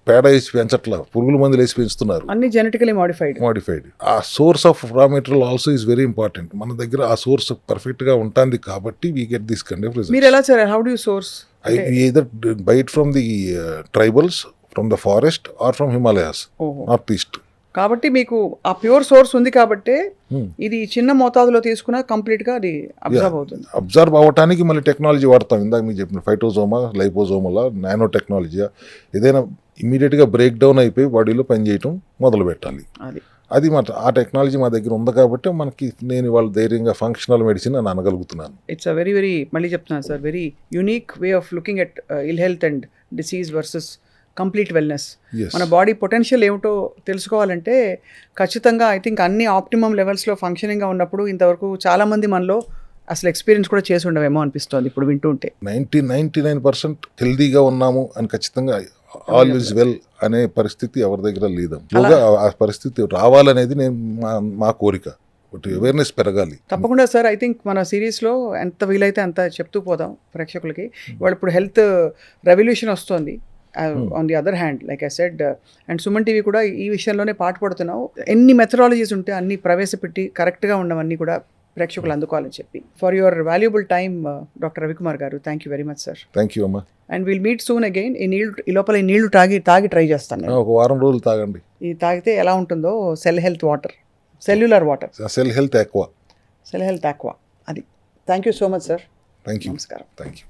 పేడ వేసి పెంచట్లా, పురుగుల మందులు వేసి పెంచుతున్నారు, అన్ని జెనెటికలీ మోడిఫైడ్. ఆ source of raw material also is very important. మన దగ్గర ఆ సోర్స్ పర్ఫెక్ట్ గా ఉంటుంది కాబట్టి we get this kind of results. మీరు ఎలా sir, how do you source? either buy it from the tribals, from the forest, or from Himalayas, north east. కాబట్టి మీకు ఆ ప్యూర్ సోర్స్ ఉంది కాబట్టి ఇది చిన్న మోతాదులో తీసుకున్నా కంప్లీట్ గా అది అబ్జర్వ్ అవుతుంది. అబ్జర్వ్ అవ్వటానికి మళ్ళీ టెక్నాలజీ వాడతాం. ఇందాక మీకు చెప్పిన ఫైటోజోమా, లైపోజోమలా, నానో టెక్నాలజీ, ఏదైనా ఇమీడియట్ గా బ్రేక్ డౌన్ అయిపోయి బాడీలో పనిచేయటం మొదలు పెట్టాలి. అది ఆ టెక్నాలజీ మా దగ్గర ఉంది కాబట్టి మనకి నేను వాళ్ళ ధైర్యంగా ఫంక్షనల్ మెడిసిన్ అని అనగలుగుతున్నాను. ఇట్స్ అ వెరీ వెరీ, మళ్ళీ చెప్తున్నాను sir, very unique way of looking at ill health and disease versus complete wellness. మన బాడీ పొటెన్షియల్ ఏమిటో తెలుసుకోవాలంటే ఖచ్చితంగా ఐ థింక్ అన్ని ఆప్టిమమ్ లెవెల్స్లో ఫంక్షనింగ్గా ఉన్నప్పుడు ఇంతవరకు చాలామంది మనలో అసలు ఎక్స్పీరియన్స్ కూడా చేసి ఉండవేమో అనిపిస్తుంది ఇప్పుడు వింటుంటే. 99% హెల్దీగా ఉన్నాము అని ఖచ్చితంగా ఆల్ ఈజ్ వెల్ అనే పరిస్థితి ఎవరి దగ్గర లేదు. ఆ పరిస్థితి రావాలనేది మా కోరిక. అవేర్నెస్ పెరగాలి తప్పకుండా సార్. ఐ థింక్ మన సిరీస్లో ఎంత వీలైతే అంత చెప్తూ పోదాం ప్రేక్షకులకి. ఇవాళ ఇప్పుడు హెల్త్ రెవల్యూషన్ వస్తుంది. On the other hand, like I said, and Suman TV కూడా ఈ విషయంలోనే పాటుపడుతున్నావు. ఎన్ని మెథడాలజీస్ ఉంటే అన్ని ప్రవేశపెట్టి కరెక్ట్గా ఉన్నవన్నీ కూడా ప్రేక్షకులు అందుకోవాలని చెప్పి. For your valuable time doctor Ravikumar గారు, thank you very much sir. Thank you అమ్మా. And will meet soon again. ఈ లోపల ఈ నీళ్లు తాగి ట్రై చేస్తాను. ఒక వారం రోజులు తాగండి. ఇది తాగితే ఎలా ఉంటుందో, సెల్యులర్ వాటర్, సెల్ హెల్త్ ఎక్కువ అది. Thank you so much sir. Thank you. నమస్కారం. Thank you.